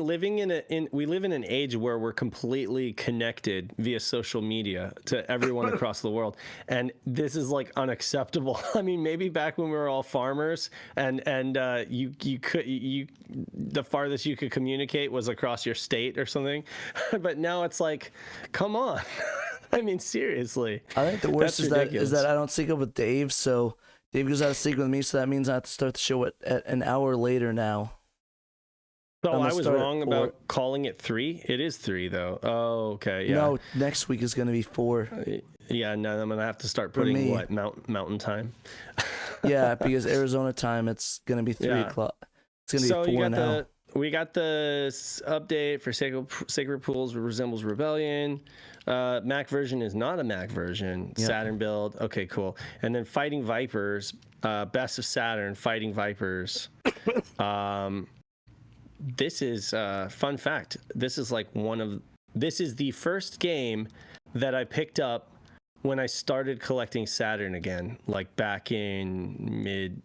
we live in an age where we're completely connected via social media to everyone across the world, and this is like unacceptable. I mean, maybe back when we were all farmers, and the farthest you could communicate was across your state or something, but now it's like, come on. I mean, seriously. I think the worst That's is ridiculous. that I don't sync up with Dave, so Dave goes out of sync with me, so that means I have to start the show at an hour later now. So I'm gonna I was start at wrong 4. about calling it 3. It is 3 though. Oh, okay. Yeah. No, next week is going to be 4. Yeah. No, I'm gonna have to start For me. putting what mountain time. Yeah, because Arizona time, it's going to be 3 Yeah. o'clock. It's going to be 4 now. We got the update for Sacred Pools Resembles Rebellion. Mac version is not a Mac version. Yep. Saturn build. Okay, cool. And then Fighting Vipers, Best of Saturn, Fighting Vipers. This is fun fact. This is the first game that I picked up when I started collecting Saturn again, like back in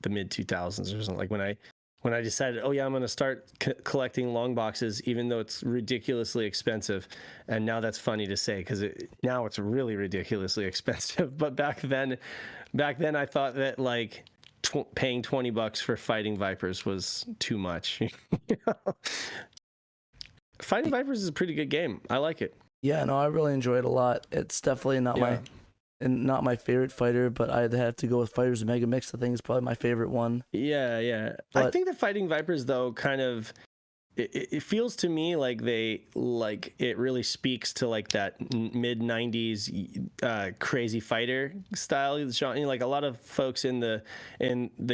the mid 2000s or something. Like when I decided, oh yeah, I'm gonna start collecting long boxes, even though it's ridiculously expensive. And now that's funny to say because now it's really ridiculously expensive. But back then I thought that like paying $20 for Fighting Vipers was too much. Fighting Vipers is a pretty good game. I like it. Yeah, no, I really enjoy it a lot. It's definitely not my favorite fighter, but I'd have to go with Fighters Mega Mix. I think is probably my favorite one. Yeah. I But- think the Fighting Vipers though kind of it feels to me like it really speaks to like that mid 90s crazy fighter style genre. Like a lot of folks in the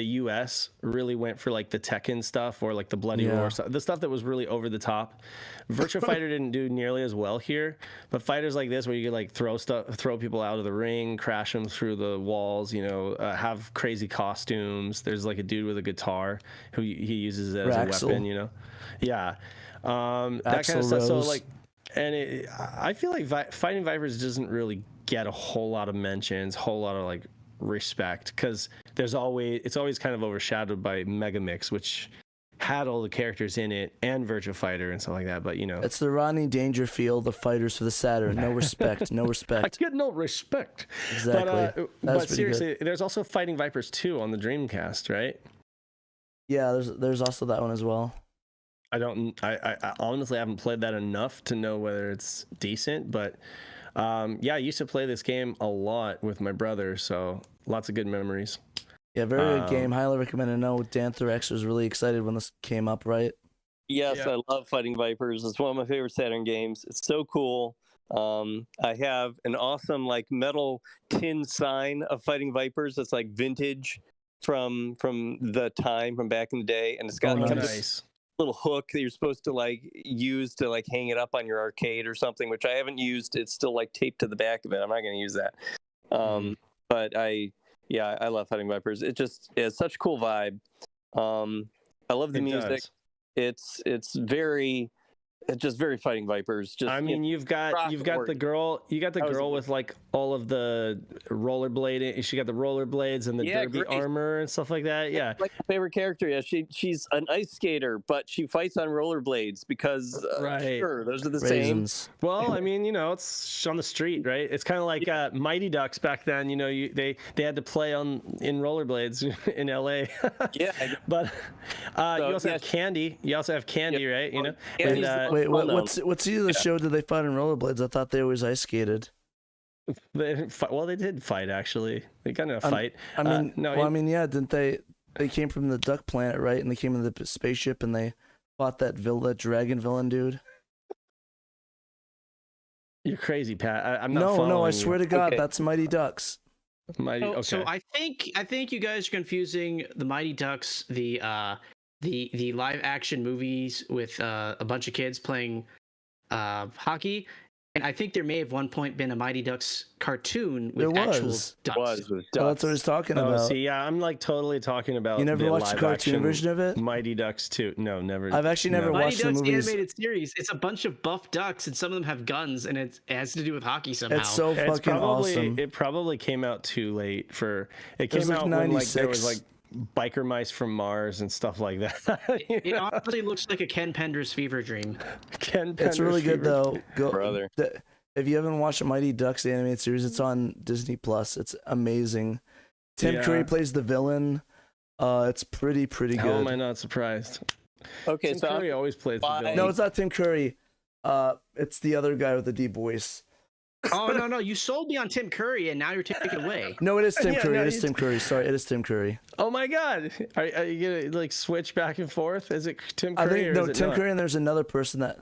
US really went for like the Tekken stuff or like the Bloody Roar stuff, the stuff that was really over the top. Virtua Fighter didn't do nearly as well here, but fighters like this where you could like throw people out of the ring, crash them through the walls, have crazy costumes. There's like a dude with a guitar who he uses it as a weapon, Yeah, that kind of stuff. So like, and I feel like Fighting Vipers doesn't really get a whole lot of mentions, whole lot of like respect, because it's always kind of overshadowed by Megamix, which had all the characters in it and Virtua Fighter and stuff like that. But it's the Rodney Dangerfield of fighters for the Saturn. No respect, no I respect. get no respect. Exactly. But seriously, there's also Fighting Vipers 2 on the Dreamcast, right? Yeah, there's also that one as well. I honestly haven't played that enough to know whether it's decent, but yeah, I used to play this game a lot with my brother, so lots of good memories. Yeah, very good game. Highly recommend it. No, Danthrax was really excited when this came up, right? Yes, yeah. I love Fighting Vipers. It's one of my favorite Saturn games. It's so cool. I have an awesome like metal tin sign of Fighting Vipers that's like vintage from the time from back in the day, and it's got nice little hook that you're supposed to like use to like hang it up on your arcade or something, which I haven't used. It's still like taped to the back of it. I'm not going to use that. But I love Fighting Vipers. It's such a cool vibe. I love the music. It's just very Fighting Vipers. Just, I mean, you've got the girl with like all of the rollerblade. She got the rollerblades and the derby armor and stuff like that. Yeah, like my favorite character. Yeah, she's an ice skater, but she fights on rollerblades because sure, those are the same. Well, I mean, it's on the street, right? It's kind of like Mighty Ducks back then. They had to play in rollerblades in LA. Yeah, but you also have Candy. You also have Candy, right? And, wait, what's the show did they fight in rollerblades? I thought they always ice skated. They didn't fight. Well, they did fight actually. They got in a fight. Yeah, didn't they? They came from the Duck Planet, right? And they came in the spaceship and they fought that dragon villain dude. You're crazy, Pat. I'm not. No, I swear to God, that's Mighty Ducks. So I think you guys are confusing the Mighty Ducks, the live action movies with a bunch of kids playing hockey, and I think there may have one point been a Mighty Ducks cartoon with actual ducks. With ducks. Oh, that's what he's talking about. See, yeah, I'm like totally talking about. You never watched the cartoon version of it? Mighty Ducks 2. No, never. I've actually never watched the movies. Mighty Ducks animated series. It's a bunch of buff ducks, and some of them have guns, and it has to do with hockey somehow. It's so fucking awesome. It probably came out too late for. It came out when like there was like biker mice from Mars and stuff like that. It honestly looks like a Ken Pender's fever dream. It's really good though. Brother. If you haven't watched the Mighty Ducks the animated series, it's on Disney Plus. It's amazing. Tim Curry plays the villain. It's pretty good. How am I not surprised? Okay, Tim Curry always plays the villain. No, it's not Tim Curry. It's the other guy with the deep voice. Oh no! You sold me on Tim Curry, and now you're taking it away. No, it is Tim Curry. It is Tim Curry. Sorry, it is Tim Curry. Oh my God! Are you gonna like switch back and forth? Is it Tim Curry? I think Tim Curry, and there's another person that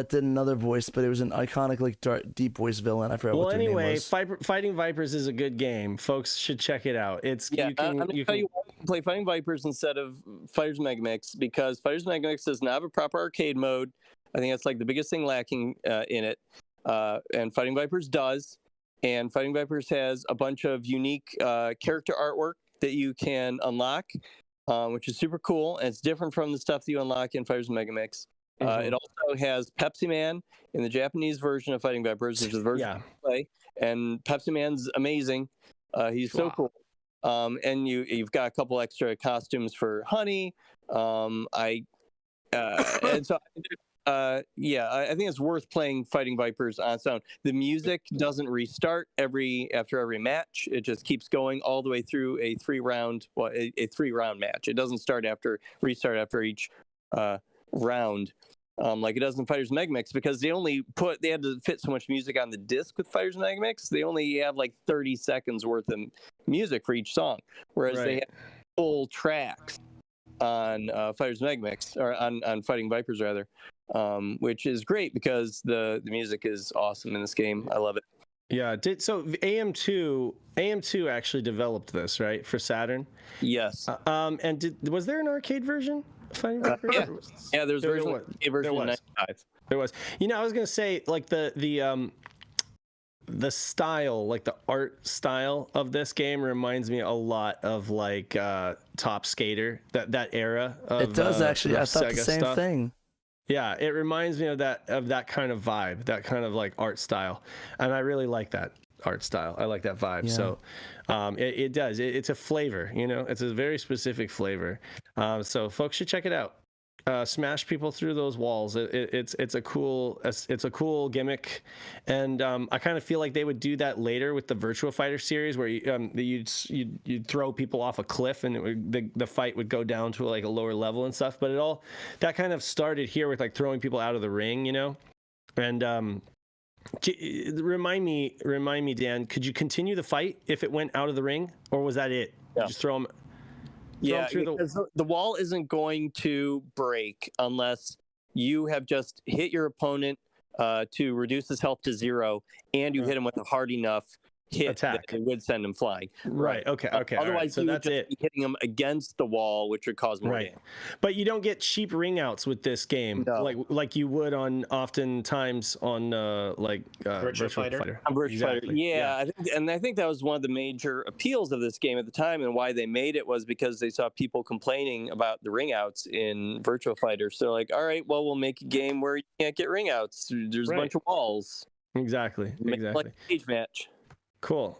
did another voice, but it was an iconic like deep voice villain. I forgot what their name was. Fighting Vipers is a good game. Folks should check it out. It's I'm gonna tell you what, play Fighting Vipers instead of Fighters Megamix because Fighters Megamix does not have a proper arcade mode. I think that's like the biggest thing lacking in it. And Fighting Vipers does. And Fighting Vipers has a bunch of unique character artwork that you can unlock, which is super cool. And it's different from the stuff that you unlock in Fighters Megamix. It also has Pepsi Man in the Japanese version of Fighting Vipers, which is the version you play. And Pepsi Man's amazing. He's so cool. And you've got a couple extra costumes for Honey. And so I think it's worth playing Fighting Vipers on its own. The music doesn't restart after every match. It just keeps going all the way through a three-round match. It doesn't restart after each round. Like it does in Fighters Megamix because they had to fit so much music on the disc with Fighters Megamix. They only have like 30 seconds worth of music for each song, whereas they have full tracks on Fighters Megamix or on Fighting Vipers rather. Which is great because the music is awesome in this game. I love it. Yeah. So AM2 actually developed this, right, for Saturn? Yes. And was there an arcade version of Fighting Vipers? Yeah. There's a version in 95. There was. I was gonna say like the style, like the art style of this game reminds me a lot of like Top Skater, that era of it does actually. I thought SEGA the same thing. Yeah, it reminds me of that kind of vibe, that kind of like art style, and I really like that art style. I like that vibe. Yeah. So, it does. It's a flavor, It's a very specific flavor. So folks should check it out. smash people through those walls. It's a cool gimmick, and I kind of feel like they would do that later with the Virtua Fighter series, where you'd throw people off a cliff, and the fight would go down to like a lower level and stuff. But that kind of started here with like throwing people out of the ring, you know, and remind me, Dan, could you continue the fight if it went out of the ring, or was that it? Yeah. Just throw them. Yeah, because the wall isn't going to break unless you have just hit your opponent to reduce his health to 0, and you hit him with a hard enough hit attack that would send him flying. Right. Okay. Otherwise, right. So you that's would just be hitting him against the wall, which would cause more damage. But you don't get cheap ring outs with this game, like you would oftentimes on Virtua Fighter. Virtua Fighter. Yeah, I think that was one of the major appeals of this game at the time, and why they made it was because they saw people complaining about the ring outs in Virtua Fighter. So like, all right, well, we'll make a game where you can't get ring outs. There's a bunch of walls. Exactly. Like a cage match. Cool.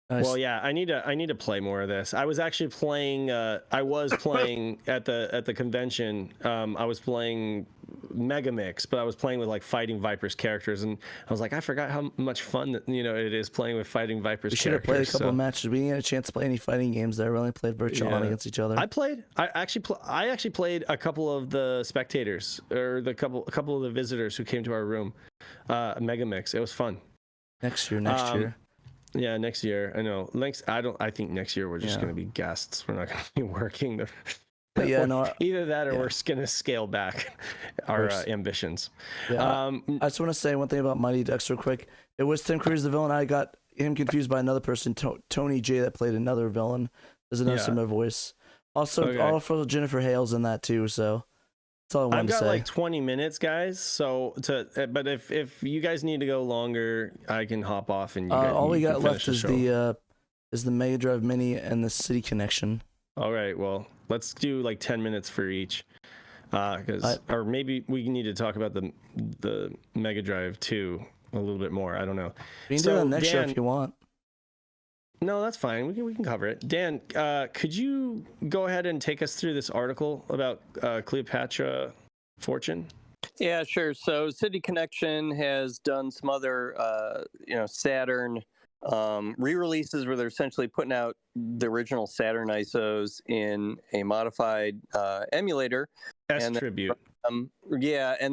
Nice. Well, yeah, I need to play more of this. I was actually playing. I was playing at the convention. I was playing Mega Mix, but I was playing with like Fighting Vipers characters, and I was like, I forgot how much fun it is playing with Fighting Vipers. We should have played a couple of matches. We didn't get a chance to play any fighting games there. We only played virtual on against each other. I actually played a couple of the spectators, or a couple of the visitors who came to our room. Mega Mix. It was fun. Next year. Yeah, next year. I know. I think next year we're just going to be guests. We're not going to be working. But either that, or we're going to scale back our ambitions. Yeah. I just want to say one thing about Mighty Ducks real quick. It was Tim Curry's the villain. I got him confused by another person, Tony J, that played another villain. There's another similar voice. Also, Jennifer Hale's in that too. So that's all I wanted to say. I've got like 20 minutes, guys. But if you guys need to go longer, I can hop off and all we got left is the Mega Drive Mini and the City Connection. All right, well, let's do like 10 minutes for each, or maybe we need to talk about the Mega Drive 2 a little bit more. I don't know. We can do that next year if you want. No, that's fine. We can cover it. Dan, could you go ahead and take us through this article about Cleopatra Fortune? Yeah, sure. So City Connection has done some other, Saturn re-releases where they're essentially putting out the original Saturn ISOs in a modified emulator. S-Tribute. And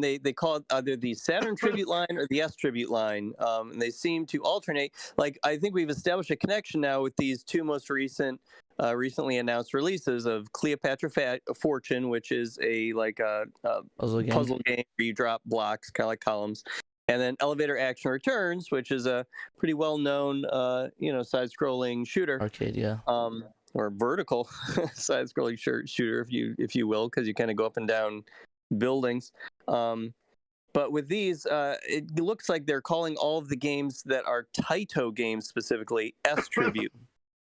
they call it either the Saturn Tribute line or the S Tribute line. And they seem to alternate. Like, I think we've established a connection now with these two most recently announced releases of Cleopatra Fortune, which is a puzzle game where you drop blocks, kind of like columns. And then Elevator Action Returns, which is a pretty well-known, side-scrolling shooter. Arcade, yeah. Or vertical side-scrolling shooter, if you will, because you kind of go up and down buildings. But with these, it looks like they're calling all of the games that are Taito games specifically S Tribute.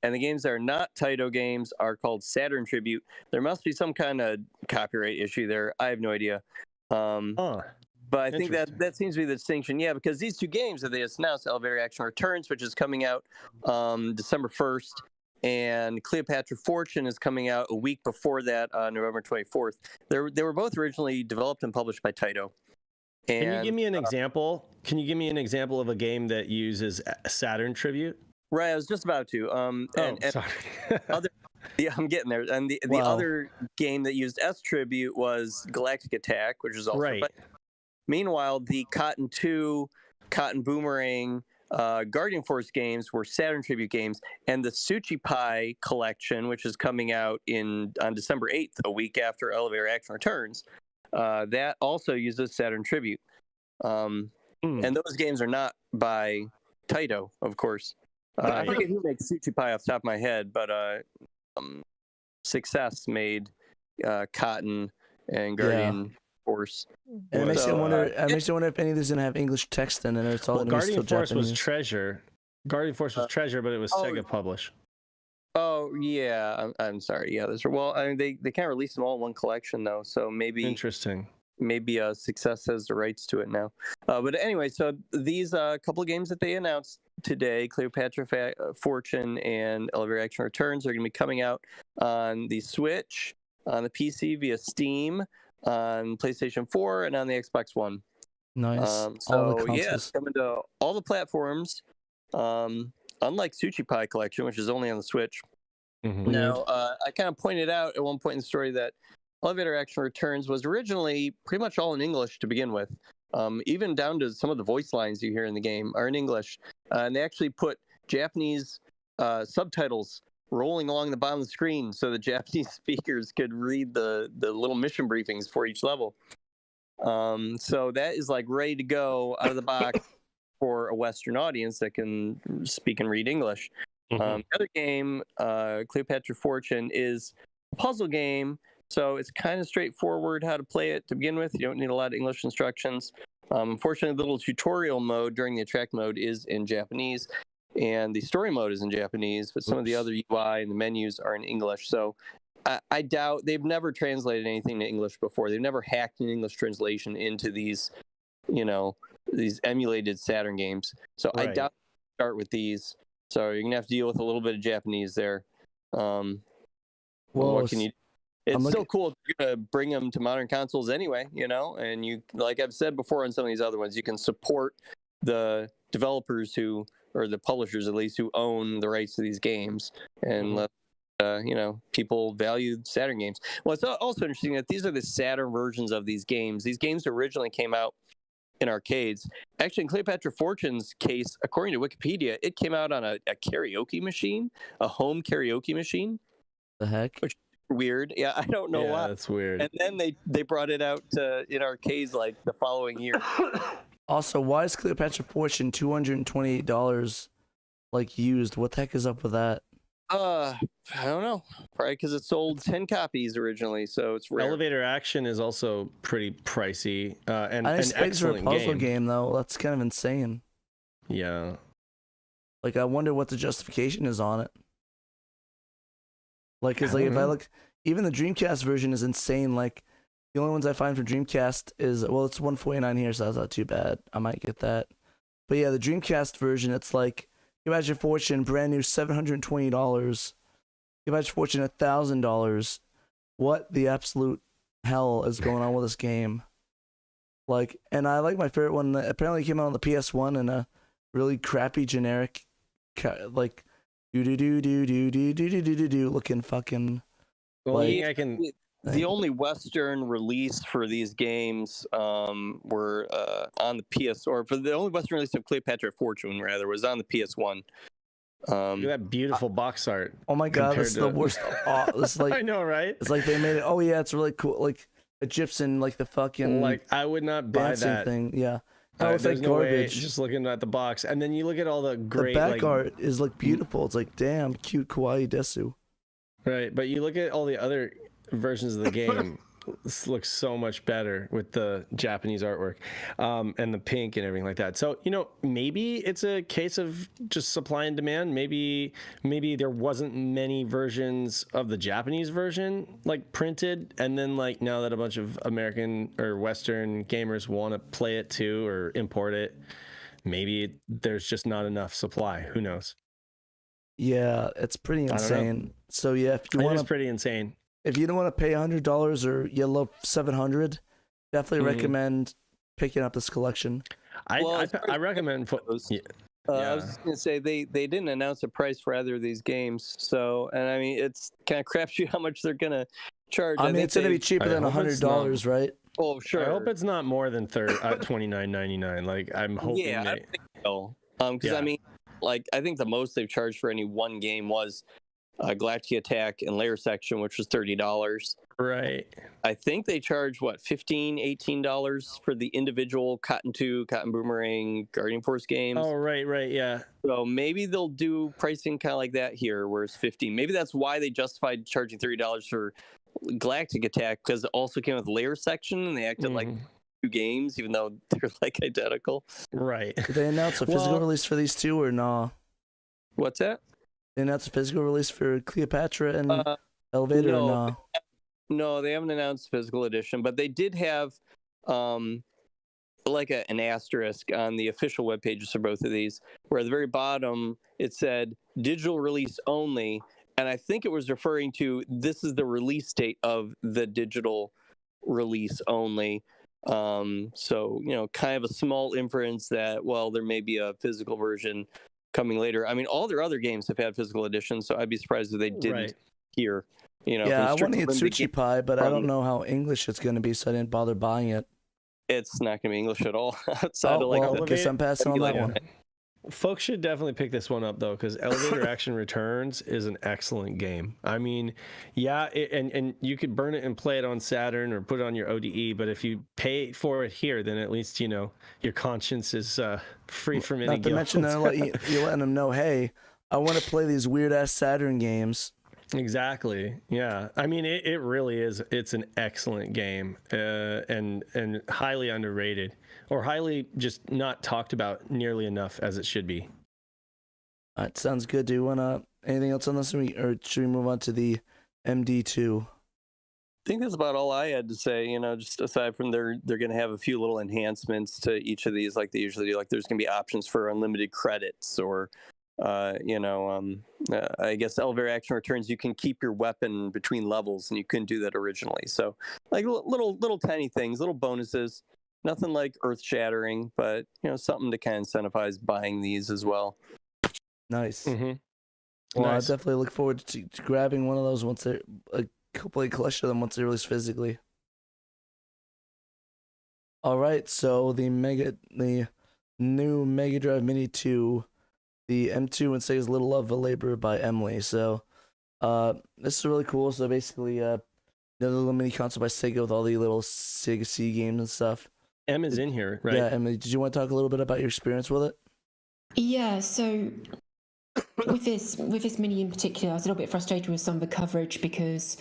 And the games that are not Taito games are called Saturn Tribute. There must be some kind of copyright issue there. I have no idea. But I think that seems to be the distinction. Yeah, because these two games that they just announced, Elevator Action Returns, which is coming out December 1st, and Cleopatra Fortune is coming out a week before that, November 24th. They were both originally developed and published by Taito. And, can you give me an example? Can you give me an example of a game that uses Saturn Tribute? Right, I was just about to. Sorry. I'm getting there. And the other game that used S Tribute was Galactic Attack, which is also right. Meanwhile, the Cotton 2, Cotton Boomerang, Guardian Force games were Saturn Tribute games, and the Suchi Pai collection, which is coming out on December 8th, a week after Elevator Action Returns, that also uses Saturn Tribute. And those games are not by Taito, of course. I forget who makes Suchi Pai off the top of my head, but Success made Cotton and Guardian Force. And it makes you wonder. It makes you wonder if any of these gonna have English text in it. Or it's all Guardian Force Japanese. was Treasure. Guardian Force was Treasure, but it was Sega published. Oh yeah, I'm sorry. Yeah, well, I mean, they can't release them all in one collection though, so maybe interesting. Maybe Success has the rights to it now. But anyway, so these couple of games that they announced today, Cleopatra Fortune and Elevator Action Returns, are going to be coming out on the Switch, on the PC via Steam, on PlayStation 4 and on the Xbox One. Nice. So all the yeah, consoles. it's coming to all the platforms. Unlike Sushi Pie Collection, which is only on the Switch. Mm-hmm. Now, I kind of pointed out at one point in the story that Elevator Action Returns was originally pretty much all in English to begin with. Even down to some of the voice lines you hear in the game are in English. And they actually put Japanese subtitles rolling along the bottom of the screen so the Japanese speakers could read the little mission briefings for each level. So that is like ready to go out of the box for a Western audience that can speak and read English. The other game, Cleopatra Fortune, is a puzzle game, so it's kind of straightforward how to play it to begin with. You don't need a lot of English instructions. Unfortunately, the little tutorial mode during the attract mode is in Japanese, and the story mode is in Japanese, but some of the other UI and the menus are in English. So I doubt they've never translated anything to English before. They've never hacked an English translation into these, these emulated Saturn games. So Right. I doubt they start with these. So you're gonna have to deal with a little bit of Japanese there. What can you? It's still cool if you're gonna bring them to modern consoles anyway, And you, like I've said before on some of these other ones, you can support the developers or the publishers at least, who own the rights to these games, and let people value Saturn games. Well, it's also interesting that these are the Saturn versions of these games. These games originally came out in arcades. Actually, in Cleopatra Fortune's case, according to Wikipedia, it came out on a karaoke machine, a home karaoke machine. The heck? Which is weird. Yeah, I don't know why. That's weird. And then they brought it out in arcades like the following year. Also, why is Cleopatra Fortune $228 like used? What the heck is up with that? I don't know. Probably because it sold 10 copies originally, so it's rare. Elevator Action is also pretty pricey, and I an expect for a excellent puzzle game though. That's kind of insane. Yeah. Like, I wonder what the justification is on it. Like, cause like if I look, even the Dreamcast version is insane. Like, the only ones I find for Dreamcast is, well, it's $149 here, so that's not too bad. I might get that. But yeah, the Dreamcast version, it's like, Cleopatra Fortune, brand new $720. Cleopatra Fortune, $1,000. What the absolute hell is going on with this game? Like, and I like my favorite one. Apparently, it came out on the PS1 in a really crappy generic, like, do looking fucking. The only Western release for these games were on the PS, or for the only Western release of Cleopatra Fortune, rather, was on the PS1. Look at that beautiful box art. Oh my god, this is the worst. It's like, I know, right? It's like they made it. Oh yeah, it's really cool. Like Egyptian, like the fucking. Like, I would not buy that thing. Yeah. Oh, it's like no way, garbage. just looking at the box, and then you look at all the great. The back art is like beautiful. It's like, damn, cute kawaii desu. Right, but you look at all the other versions of the game. This looks so much better with the Japanese artwork, and the pink and everything like that. So, maybe it's a case of just supply and demand. Maybe there wasn't many versions of the Japanese version like printed, and then like now that a bunch of American or Western gamers want to play it too or import it, maybe there's just not enough supply. Who knows? Yeah, it's pretty insane. So yeah, if you want, it's pretty insane. If you don't want to pay $100 or you love $700, definitely recommend picking up this collection. I recommend. I was just gonna say they didn't announce a price for either of these games, so and I mean it's kind of crapshoot how much they're gonna charge. I mean it's gonna be cheaper than $100, right? Oh sure. I hope it's not more than $29.99. Like I'm hoping. Yeah, I think so. Because I mean, like I think the most they've charged for any one game was Galactic Attack and Layer Section, which was $30. Right. I think they charge $15, $18 for the individual Cotton 2, Cotton Boomerang, Guardian Force games. Oh, right, yeah. So maybe they'll do pricing kind of like that here, where it's $15. Maybe that's why they justified charging $30 for Galactic Attack, because it also came with Layer Section, and they acted like two games, even though they're like identical. Right. Did they announce a physical release for these two or nah? What's that? They announced a physical release for Cleopatra and Elevator or nah? No, they haven't announced physical edition, but they did have like an asterisk on the official web pages for both of these, where at the very bottom it said digital release only, and I think it was referring to this is the release date of the digital release only. So, kind of a small inference that, well, there may be a physical version coming later. I mean, all their other games have had physical editions, so I'd be surprised if they didn't here. Yeah, I want to eat Sushi Pie, but I don't know how English it's going to be, so I didn't bother buying it. It's not going to be English at all. Outside of I guess I'm passing on that one. Folks should definitely pick this one up, though, because Elevator Action Returns is an excellent game. I mean, yeah, and you could burn it and play it on Saturn or put it on your ODE, but if you pay for it here, then at least, your conscience is free from any guilt. Not to mention, you're letting them know, hey, I want to play these weird-ass Saturn games. Exactly. Yeah. I mean, it really is. It's an excellent game and highly underrated, or highly just not talked about nearly enough as it should be. All right, sounds good. Do you want anything else on this, or should we move on to the MD2? I think that's about all I had to say. Just aside from they're going to have a few little enhancements to each of these, like they usually do. Like there's going to be options for unlimited credits, or I guess Elevator Action Returns, you can keep your weapon between levels, and you couldn't do that originally. So, like little tiny things, little bonuses, nothing like earth-shattering, but something to kind of incentivize buying these as well. Nice. Mm-hmm. Well, nice. I definitely look forward to grabbing one of those once they're a complete collection of them once they release physically. All right, so the new Mega Drive Mini 2. The M2 and Sega's Little Love, a Labor by Emily. So, this is really cool. So basically, the little mini console by Sega with all the little Sega C games and stuff. M is in here, right? Yeah, Emily, did you want to talk a little bit about your experience with it? Yeah, so with this mini in particular, I was a little bit frustrated with some of the coverage because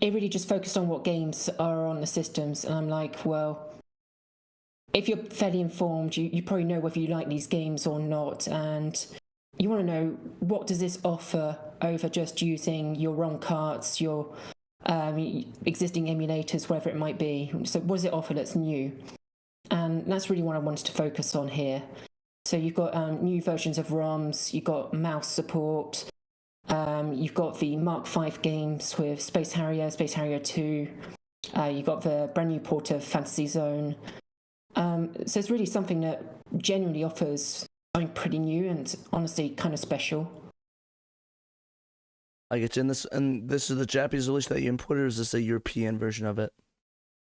it really just focused on what games are on the systems, and I'm like, well, if you're fairly informed, you probably know whether you like these games or not, and you want to know what does this offer over just using your ROM carts, your existing emulators, whatever it might be. So what does it offer that's new? And that's really what I wanted to focus on here. So you've got new versions of ROMs, you've got mouse support, you've got the Mark V games with Space Harrier 2, you've got the brand new port of Fantasy Zone. So it's really something that genuinely offers something pretty new and honestly kind of special. I get you. And this is the Japanese release that you imported, or is this a European version of it?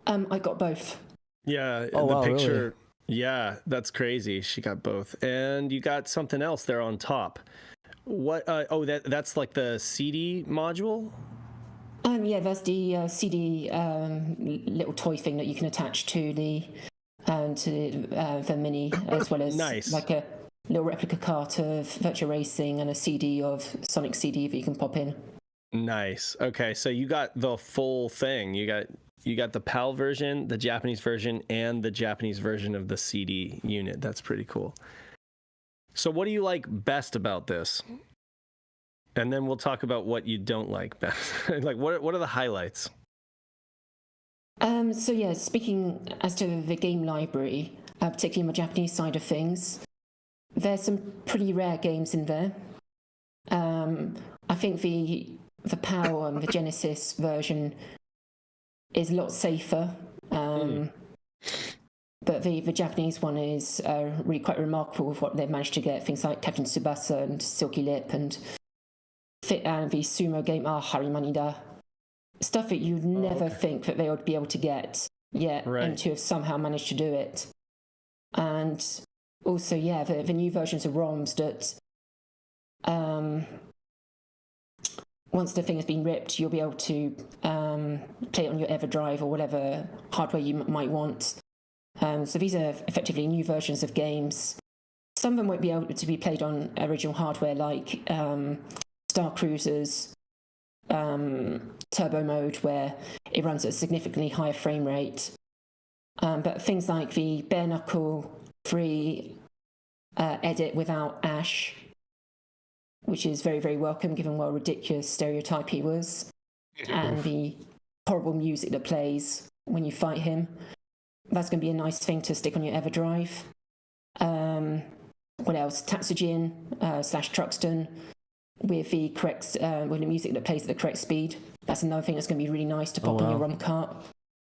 I got both. Yeah, wow, picture. Really? Yeah, that's crazy. She got both, and you got something else there on top. What? That's like the CD module. Yeah, there's the CD little toy thing that you can attach to the Mini, as well as nice. Like a little replica cart of Virtua Racing and a CD of Sonic CD that you can pop in. Nice. Okay, so you got the full thing. You got the PAL version, the Japanese version, and the Japanese version of the CD unit. That's pretty cool. So what do you like best about this? And then we'll talk about what you don't like best. Like, what are the highlights? So yeah, speaking as to the game library, particularly on the Japanese side of things, there's some pretty rare games in there. I think the PAL, the Genesis version, is a lot safer. But the Japanese one is really quite remarkable with what they've managed to get. Things like Captain Tsubasa and Silky Lip and the sumo game Harimanida. Stuff that you'd never think that they would be able to get, yet M2 have somehow managed to do it. And also, yeah, the new versions of ROMs that once the thing has been ripped, you'll be able to play it on your EverDrive or whatever hardware you might want. So these are effectively new versions of games. Some of them won't be able to be played on original hardware, like Star Cruiser's turbo mode, where it runs at a significantly higher frame rate. But things like the bare knuckle free edit without Ash, which is very, very welcome given what a ridiculous stereotype he was, and the horrible music that plays when you fight him. That's going to be a nice thing to stick on your EverDrive. What else? Tatsujin / Truxton with the correct with the music that plays at the correct speed. That's another thing that's going to be really nice to pop on your ROM cart.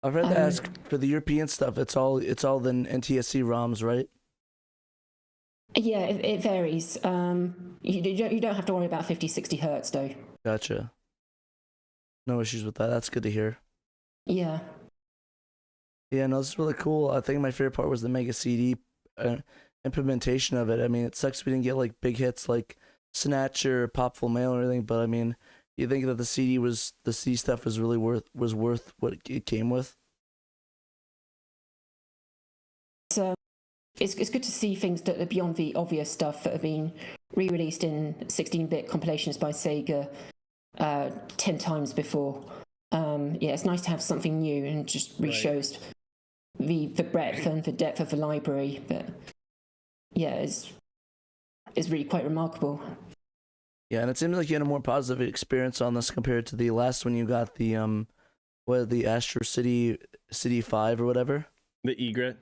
I've heard to ask for the European stuff. It's all the NTSC ROMs, right? Yeah, it varies. You don't have to worry about 50, 60 hertz though. Gotcha. No issues with that. That's good to hear. Yeah. Yeah, no, this is really cool. I think my favorite part was the Mega CD implementation of it. I mean, it sucks we didn't get like big hits like Snatcher, Pop Full Mail, or anything. But I mean, you think that the CD stuff was really worth what it came with? So it's good to see things that are beyond the obvious stuff that have been re-released in 16-bit compilations by Sega 10 times before. Yeah, it's nice to have something new and just re-shows the breadth and the depth of the library. But yeah, it's really quite remarkable. Yeah, and it seems like you had a more positive experience on this compared to the last one you got, the the Astro City 5 or whatever. The Egret.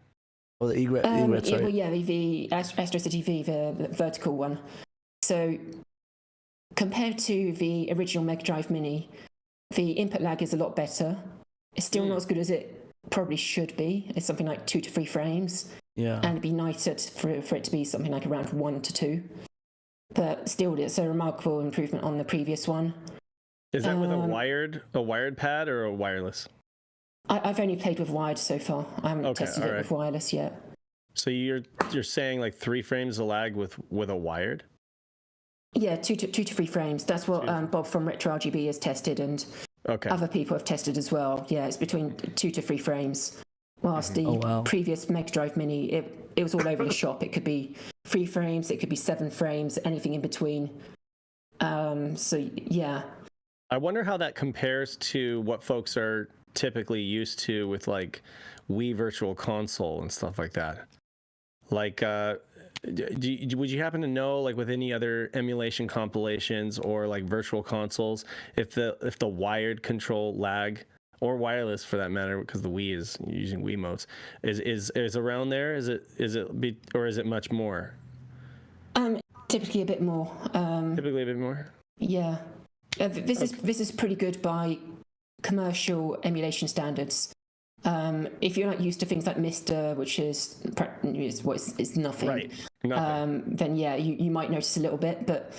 Oh, the Egret. Sorry. Well, yeah, the Astro City V, the vertical one. So compared to the original Mega Drive Mini, the input lag is a lot better. It's still not as good as it probably should be. It's something like 2 to 3 frames. Yeah. And it'd be nicer for it to be something like around 1 to 2. But still, it's a remarkable improvement on the previous one. Is that with a wired pad or a wireless? I've only played with wired so far. I haven't tested it with wireless yet. So you're saying like 3 frames of lag with a wired? Yeah, 2 to 3 frames. That's what Bob from Retro RGB has tested, and other people have tested as well. Yeah, it's between 2 to 3 frames. Whilst the previous Mega Drive Mini, it was all over the shop. It could be 3 frames, it could be 7 frames, anything in between. So yeah. I wonder how that compares to what folks are typically used to with like Wii Virtual Console and stuff like that. Like, would you happen to know, like with any other emulation compilations or like virtual consoles, if the wired control lag, or wireless for that matter, because the Wii is using Wiimotes, is around there? Is it much more? Typically a bit more. Typically a bit more. Yeah, this is pretty good by commercial emulation standards. If you're not used to things like Mister, which is nothing, right? Nothing. Then yeah, you might notice a little bit, but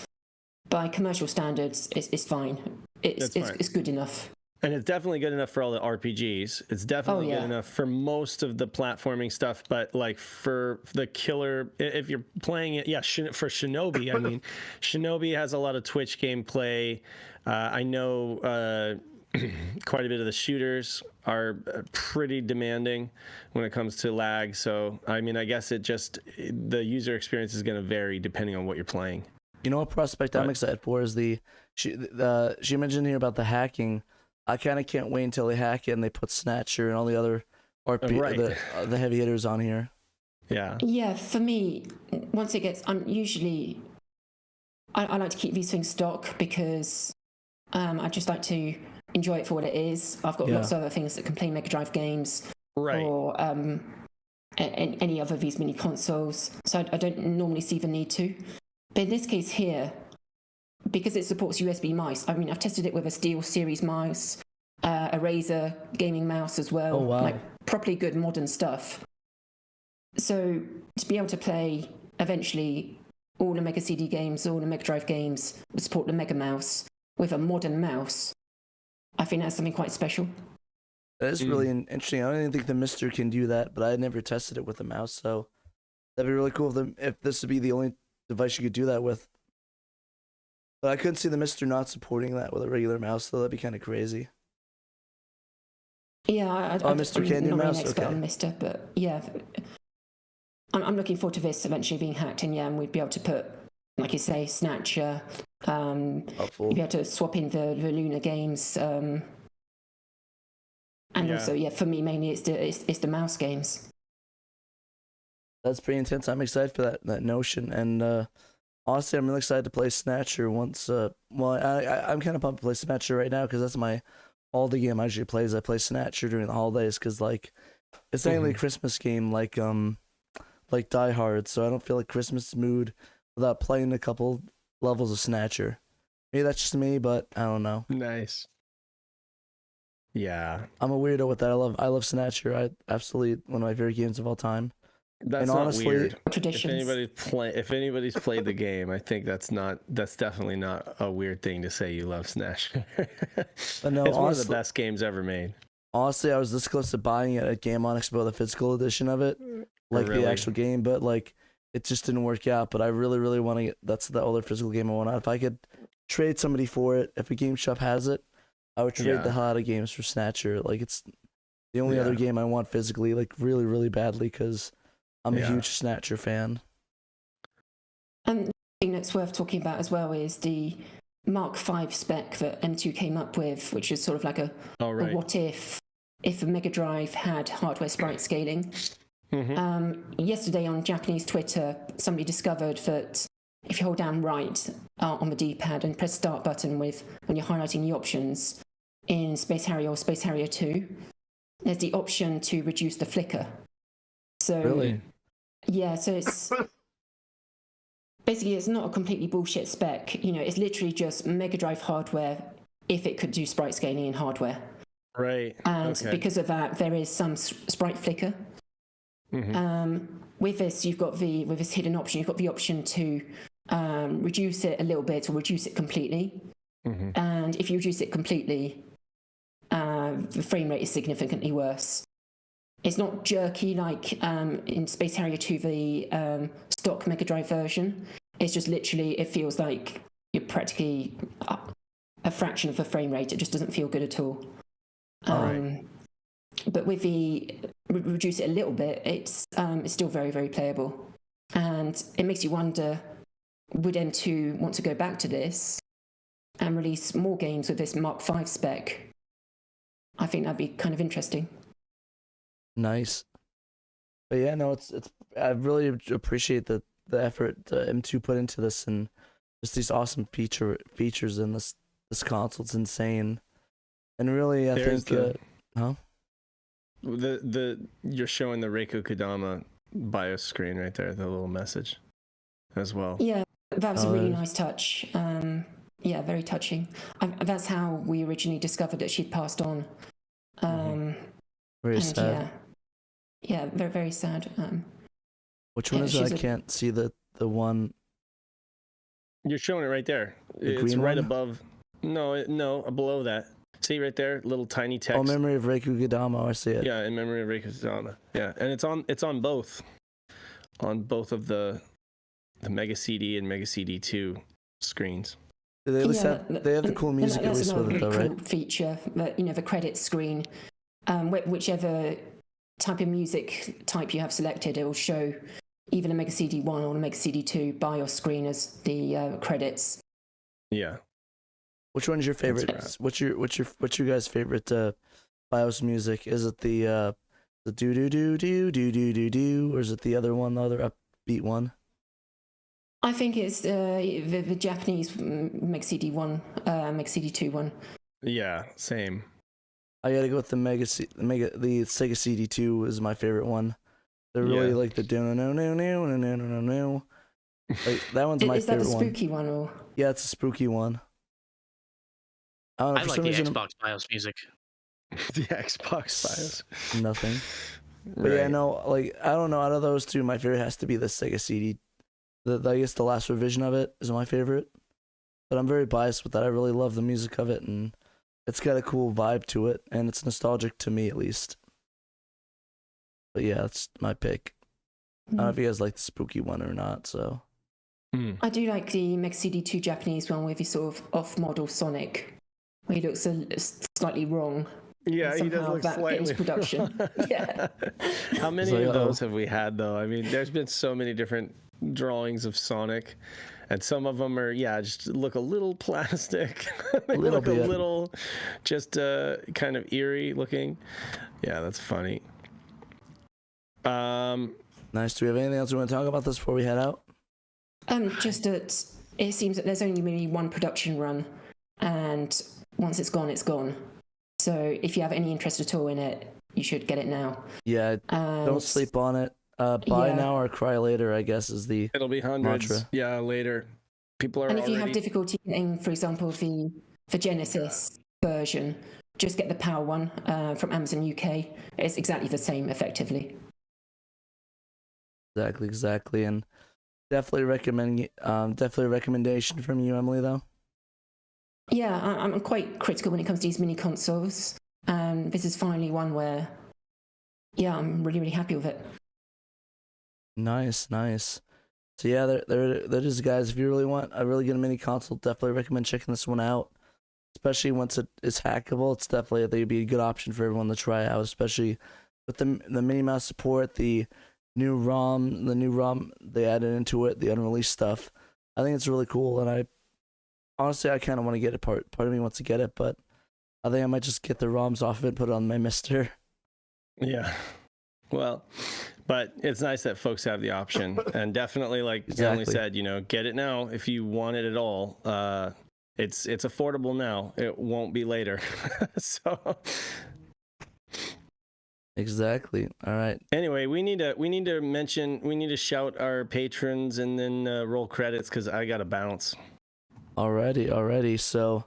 by commercial standards, it's fine. It's good enough. And it's definitely good enough for all the RPGs. It's definitely good enough for most of the platforming stuff. But like for the killer, if you're playing it, for Shinobi, I mean, Shinobi has a lot of Twitch gameplay. I know quite a bit of the shooters are pretty demanding when it comes to lag. So, I mean, I guess the user experience is going to vary depending on what you're playing. You know what prospect I'm excited for is she mentioned here about the hacking. I kind of can't wait until they hack it and they put Snatcher and all the other the heavy hitters on here. Yeah. Yeah, for me, once it gets, I like to keep these things stock because I just like to enjoy it for what it is. I've got lots of other things that can play Mega Drive games, or any other of these mini consoles. So I don't normally see the need to. But in this case here, because it supports USB mice, I mean, I've tested it with a Steel Series mouse, a Razer gaming mouse as well. Oh, wow. Like properly good modern stuff. So to be able to play eventually all the Mega CD games, all the Mega Drive games, support the Mega Mouse with a modern mouse, I think that's something quite special. That is really interesting. I don't even think the Mister can do that, but I had never tested it with a mouse, so that'd be really cool if this would be the only device you could do that with. But I couldn't see the Mister not supporting that with a regular mouse, so that'd be kind of crazy. Yeah, Mister can do mouse? I'm not an expert on Mister, but yeah. I'm looking forward to this eventually being hacked, and we'd be able to put, like you say, Snatcher. You'd be able to swap in the Luna games, and also, for me mainly it's the mouse games. That's pretty intense. I'm excited for that notion, and honestly, I'm really excited to play Snatcher once. I'm kind of pumped to play Snatcher right now because that's my holiday game I usually play. I play Snatcher during the holidays because like it's mainly a Christmas game, like Die Hard. So I don't feel like Christmas mood without playing a couple levels of Snatcher. Maybe that's just me, but I don't know. Nice. Yeah, I'm a weirdo with that. I love Snatcher. I absolutely one of my favorite games of all time. that's And not honestly, weird. Traditions. If anybody's played the game, I think that's definitely not a weird thing to say you love Snatcher. But no, It's one of the honestly, best games ever made. honestly, I was this close to buying it at Game On Expo, the physical edition of it, like Really? the actual game, but like it just didn't work out. But I really, really want to get. That's the other physical game I want. If I could trade somebody for it, if a game shop has it, I would trade the hell out of games for Snatcher. Like it's the only other game I want physically, like really, really badly, because I'm a huge Snatcher fan. And the thing that's worth talking about as well is the Mark V spec that M2 came up with, which is sort of like a what if a Mega Drive had hardware sprite scaling. Yesterday on Japanese Twitter, somebody discovered that if you hold down right on the D-pad and press start button when you're highlighting the options in Space Harrier or Space Harrier 2, there's the option to reduce the flicker. So Really? Yeah, so it's basically it's not a completely bullshit spec. You know, it's literally just Mega Drive hardware if it could do sprite scaling in hardware. Right. And because of that, there is some sprite flicker. With this, with this hidden option, you've got the option to reduce it a little bit or reduce it completely. And if you reduce it completely, the frame rate is significantly worse. It's not jerky like in Space Harrier 2, the stock Mega Drive version. It's just literally, it feels like you're practically a fraction of the frame rate. It just doesn't feel good at all. But with the reduce it a little bit, it's still very, very playable. And it makes you wonder, would M2 want to go back to this and release more games with this Mark V spec? I think that'd be kind of interesting. Nice. But yeah, no, it's I really appreciate the effort M2 put into this and just these awesome features in this console. It's insane. And really, I think you're showing the Reiko Kodama BIOS screen right there, the little message as well. Yeah, that was a really nice touch. Yeah, very touching. That's how we originally discovered that she'd passed on. Very sad. Yeah, very, very sad. Which one is it? I can't see the one. You're showing it right there. It's right above. No, below that. See right there, little tiny text. Oh, Memory of Reiko Kodama. I see it. Yeah, in Memory of Reiko Kodama. Yeah, and it's on both of the Mega CD and Mega CD2 screens. They have the cool music at least with it, though, right? Feature, the credits screen. Whichever type of music type you have selected, it will show either a Mega CD 1 or a Mega CD 2 BIOS screen as the credits. Yeah. Which one's your favorite? What's your guys' favorite BIOS music? Is it the do do do do do do do do, or is it the other one, the other upbeat one? I think it's the Japanese Mega CD 1, Mega CD 2 one. Yeah, same. I gotta go with the the SEGA CD2 is my favorite one. They're really like the no no no no no no no no. Like that one's my favorite one. Is that the spooky one or? Yeah, it's a spooky one. I like the Xbox BIOS music. The Xbox BIOS. Nothing. But yeah, no, like I don't know. Out of those two, my favorite has to be the SEGA CD. I guess the last revision of it is my favorite. But I'm very biased with that. I really love the music of it, and it's got a cool vibe to it, and it's nostalgic to me at least. But yeah, that's my pick. I don't know if you guys like the spooky one or not. So I do like the Mega CD2 Japanese one with the sort of off-model Sonic, where he looks slightly wrong. Yeah, he does look slightly production. Yeah. How many of those have we had though? I mean, there's been so many different drawings of Sonic, and some of them are just look a little plastic. They look a little just kind of eerie looking. Yeah, that's funny. Nice. Do we have anything else we want to talk about this before we head out? Just that it seems that there's only really one production run, and once it's gone, it's gone. So if you have any interest at all in it, you should get it now. Yeah, don't sleep on it. Buy now or cry later, I guess, is the It'll be hundreds. mantra. Yeah, later. People are and if you have difficulty getting, for example, the Genesis, version. Just get the Power one from Amazon UK. It's exactly the same, effectively. Exactly, and definitely definitely a recommendation from you, Emily, though. Yeah, I'm quite critical when it comes to these mini consoles, and this is finally one where, yeah, I'm really, really happy with it. Nice. So yeah, there it is, guys. If you really want a really good mini console, definitely recommend checking this one out. Especially once it is hackable, it's definitely, I think it'd be a good option for everyone to try out, especially with the Minnie Mouse support, the new ROM they added into it, the unreleased stuff. I think it's really cool, and I honestly kind of want to get it. Part of me wants to get it, but I think I might just get the ROMs off of it and put it on my Mister. Yeah. Well, but it's nice that folks have the option, and definitely, like Emily said, get it now if you want it at all. It's affordable now. It won't be later. So exactly. All right. Anyway, we need to shout our patrons and then roll credits because I gotta bounce. Alrighty. So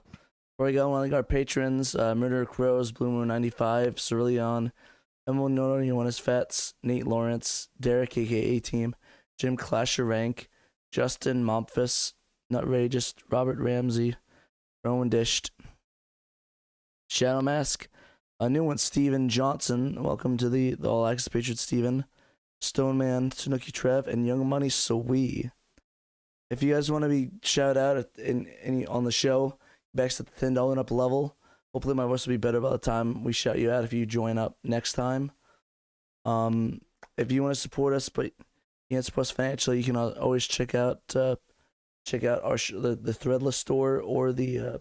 before we go, I want to thank our patrons: Murder Crows, Blue Moon 95, Cerulean, Emil Nono, Jonas Fats, Nate Lawrence, Derek aka Team, Jim Clasher Rank, Justin Momphis, Nutrageous, Robert Ramsey, Rowan Dished, Shadow Mask, a new one, Steven Johnson. Welcome to the All Access Patriot, Steven. Stoneman, Tanuki Trev, and Young Money Sawee. If you guys want to be shout out on the show, back to the $10 and up level. Hopefully my voice will be better by the time we shout you out if you join up next time. If you want to support us, but you can't support us financially, you can always check out our the Threadless store or the I don't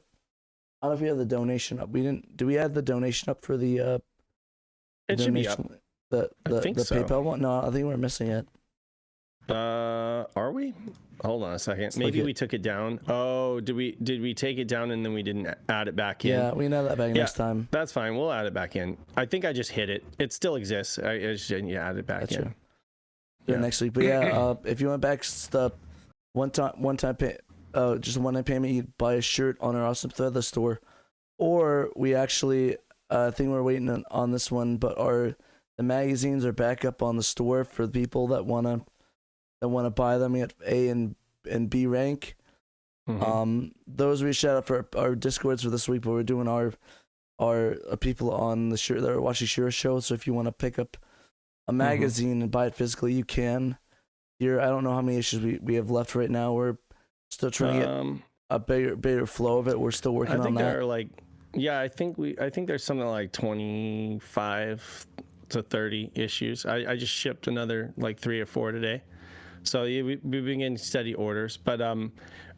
know if we have the donation up. Do we add the donation up for the it should be up. The so. PayPal one? No, I think we're missing it. Are we? Hold on a second. Maybe we took it down. Oh, did we take it down and then we didn't add it back in? Yeah, we can add that back next time. That's fine. We'll add it back in. I think I just hit it. It still exists. I just didn't add it back in. Yeah, next week. But yeah, if you want back stuff, one-time pay, just a one-time payment, you buy a shirt on our awesome Threadless store, or we actually, I think we're waiting on this one, but the magazines are back up on the store for the people that wanna buy them at A and B rank. Mm-hmm. Those we shout out for our Discords for this week, but we're doing our people on the shirt that are watching SHIRO show. So if you want to pick up a magazine and buy it physically, you can. Here, I don't know how many issues we have left right now. We're still trying to get a bigger flow of it. We're still working on that. I think there are I think there's something like 25 to 30 issues. I just shipped another 3 or 4 today. So we've been getting steady orders, but I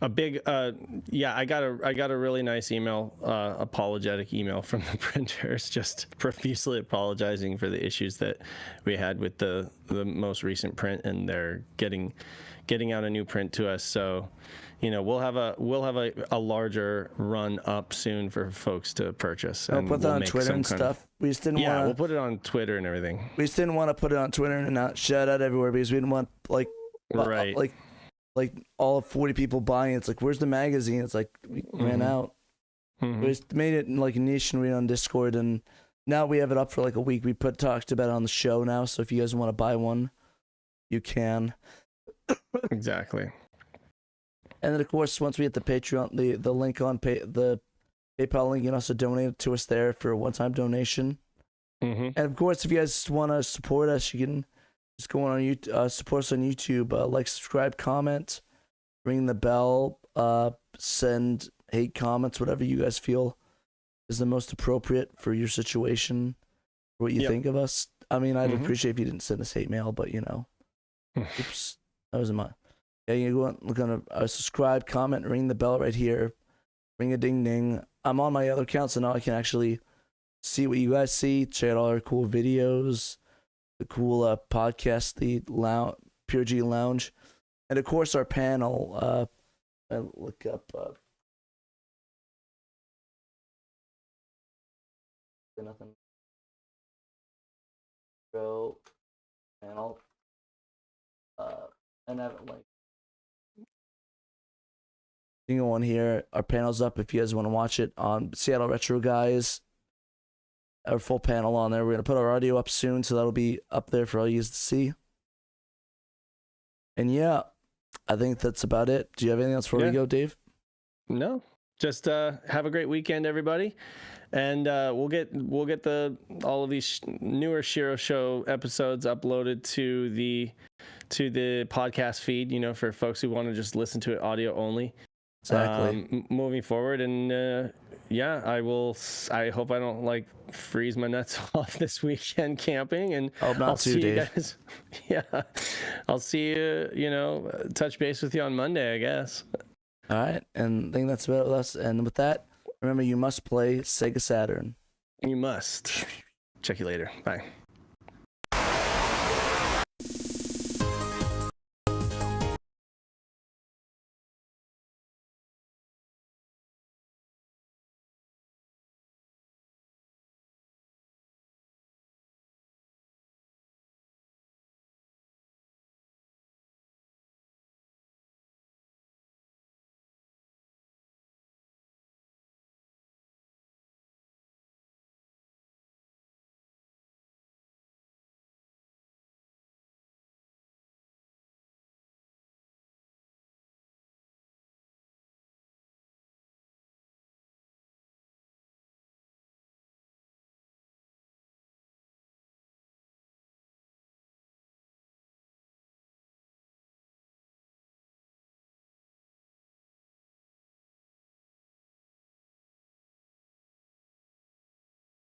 got a really nice email, apologetic email from the printers, just profusely apologizing for the issues that we had with the most recent print, and they're getting out a new print to us. So, we'll have a larger run up soon for folks to purchase. And we'll put that on Twitter and stuff. We just didn't want. We'll put it on Twitter and everything. We just didn't want to put it on Twitter and not shout out everywhere because we didn't want right. Like all 40 people buying it. It's like, where's the magazine? It's like we ran out. We just made it in a niche and read on Discord, and now we have it up for a week. We talked about it on the show now, so if you guys want to buy one, you can. Exactly. And then of course, once we hit the Patreon, the link on the PayPal link, you can also donate to us there for a one-time donation. And of course, if you guys want to support us, you can just go on YouTube, support us on YouTube, subscribe, comment, ring the bell, send hate comments, whatever you guys feel is the most appropriate for your situation, for what you think of us. I mean, I'd appreciate if you didn't send us hate mail, but oops, that wasn't mine. Yeah, you go on, look on subscribe, comment, ring the bell right here, ring a ding ding. I'm on my other account, so now I can actually see what you guys see, check out all our cool videos, the cool podcast, the Pure G Lounge, and of course our panel. I look up nothing. Go panel. And have it single one here. Our panel's up if you guys want to watch it. Seattle Retro Guys, our full panel on there. We're gonna put our audio up soon, so that'll be up there for all you guys to see. And yeah, I think that's about it. Do you have anything else before we go, Dave? No, just have a great weekend, everybody, and we'll get all of these newer SHIRO Show episodes uploaded to the podcast feed. You know, for folks who want to just listen to it audio only. Exactly. Moving forward, and yeah, I hope I don't like freeze my nuts off this weekend camping, and I'll see you guys. Yeah, I'll see you. You know, touch base with you on Monday, I guess. All right, and I think that's about us. And with that, remember, you must play SEGA Saturn. You must. Check you later. Bye.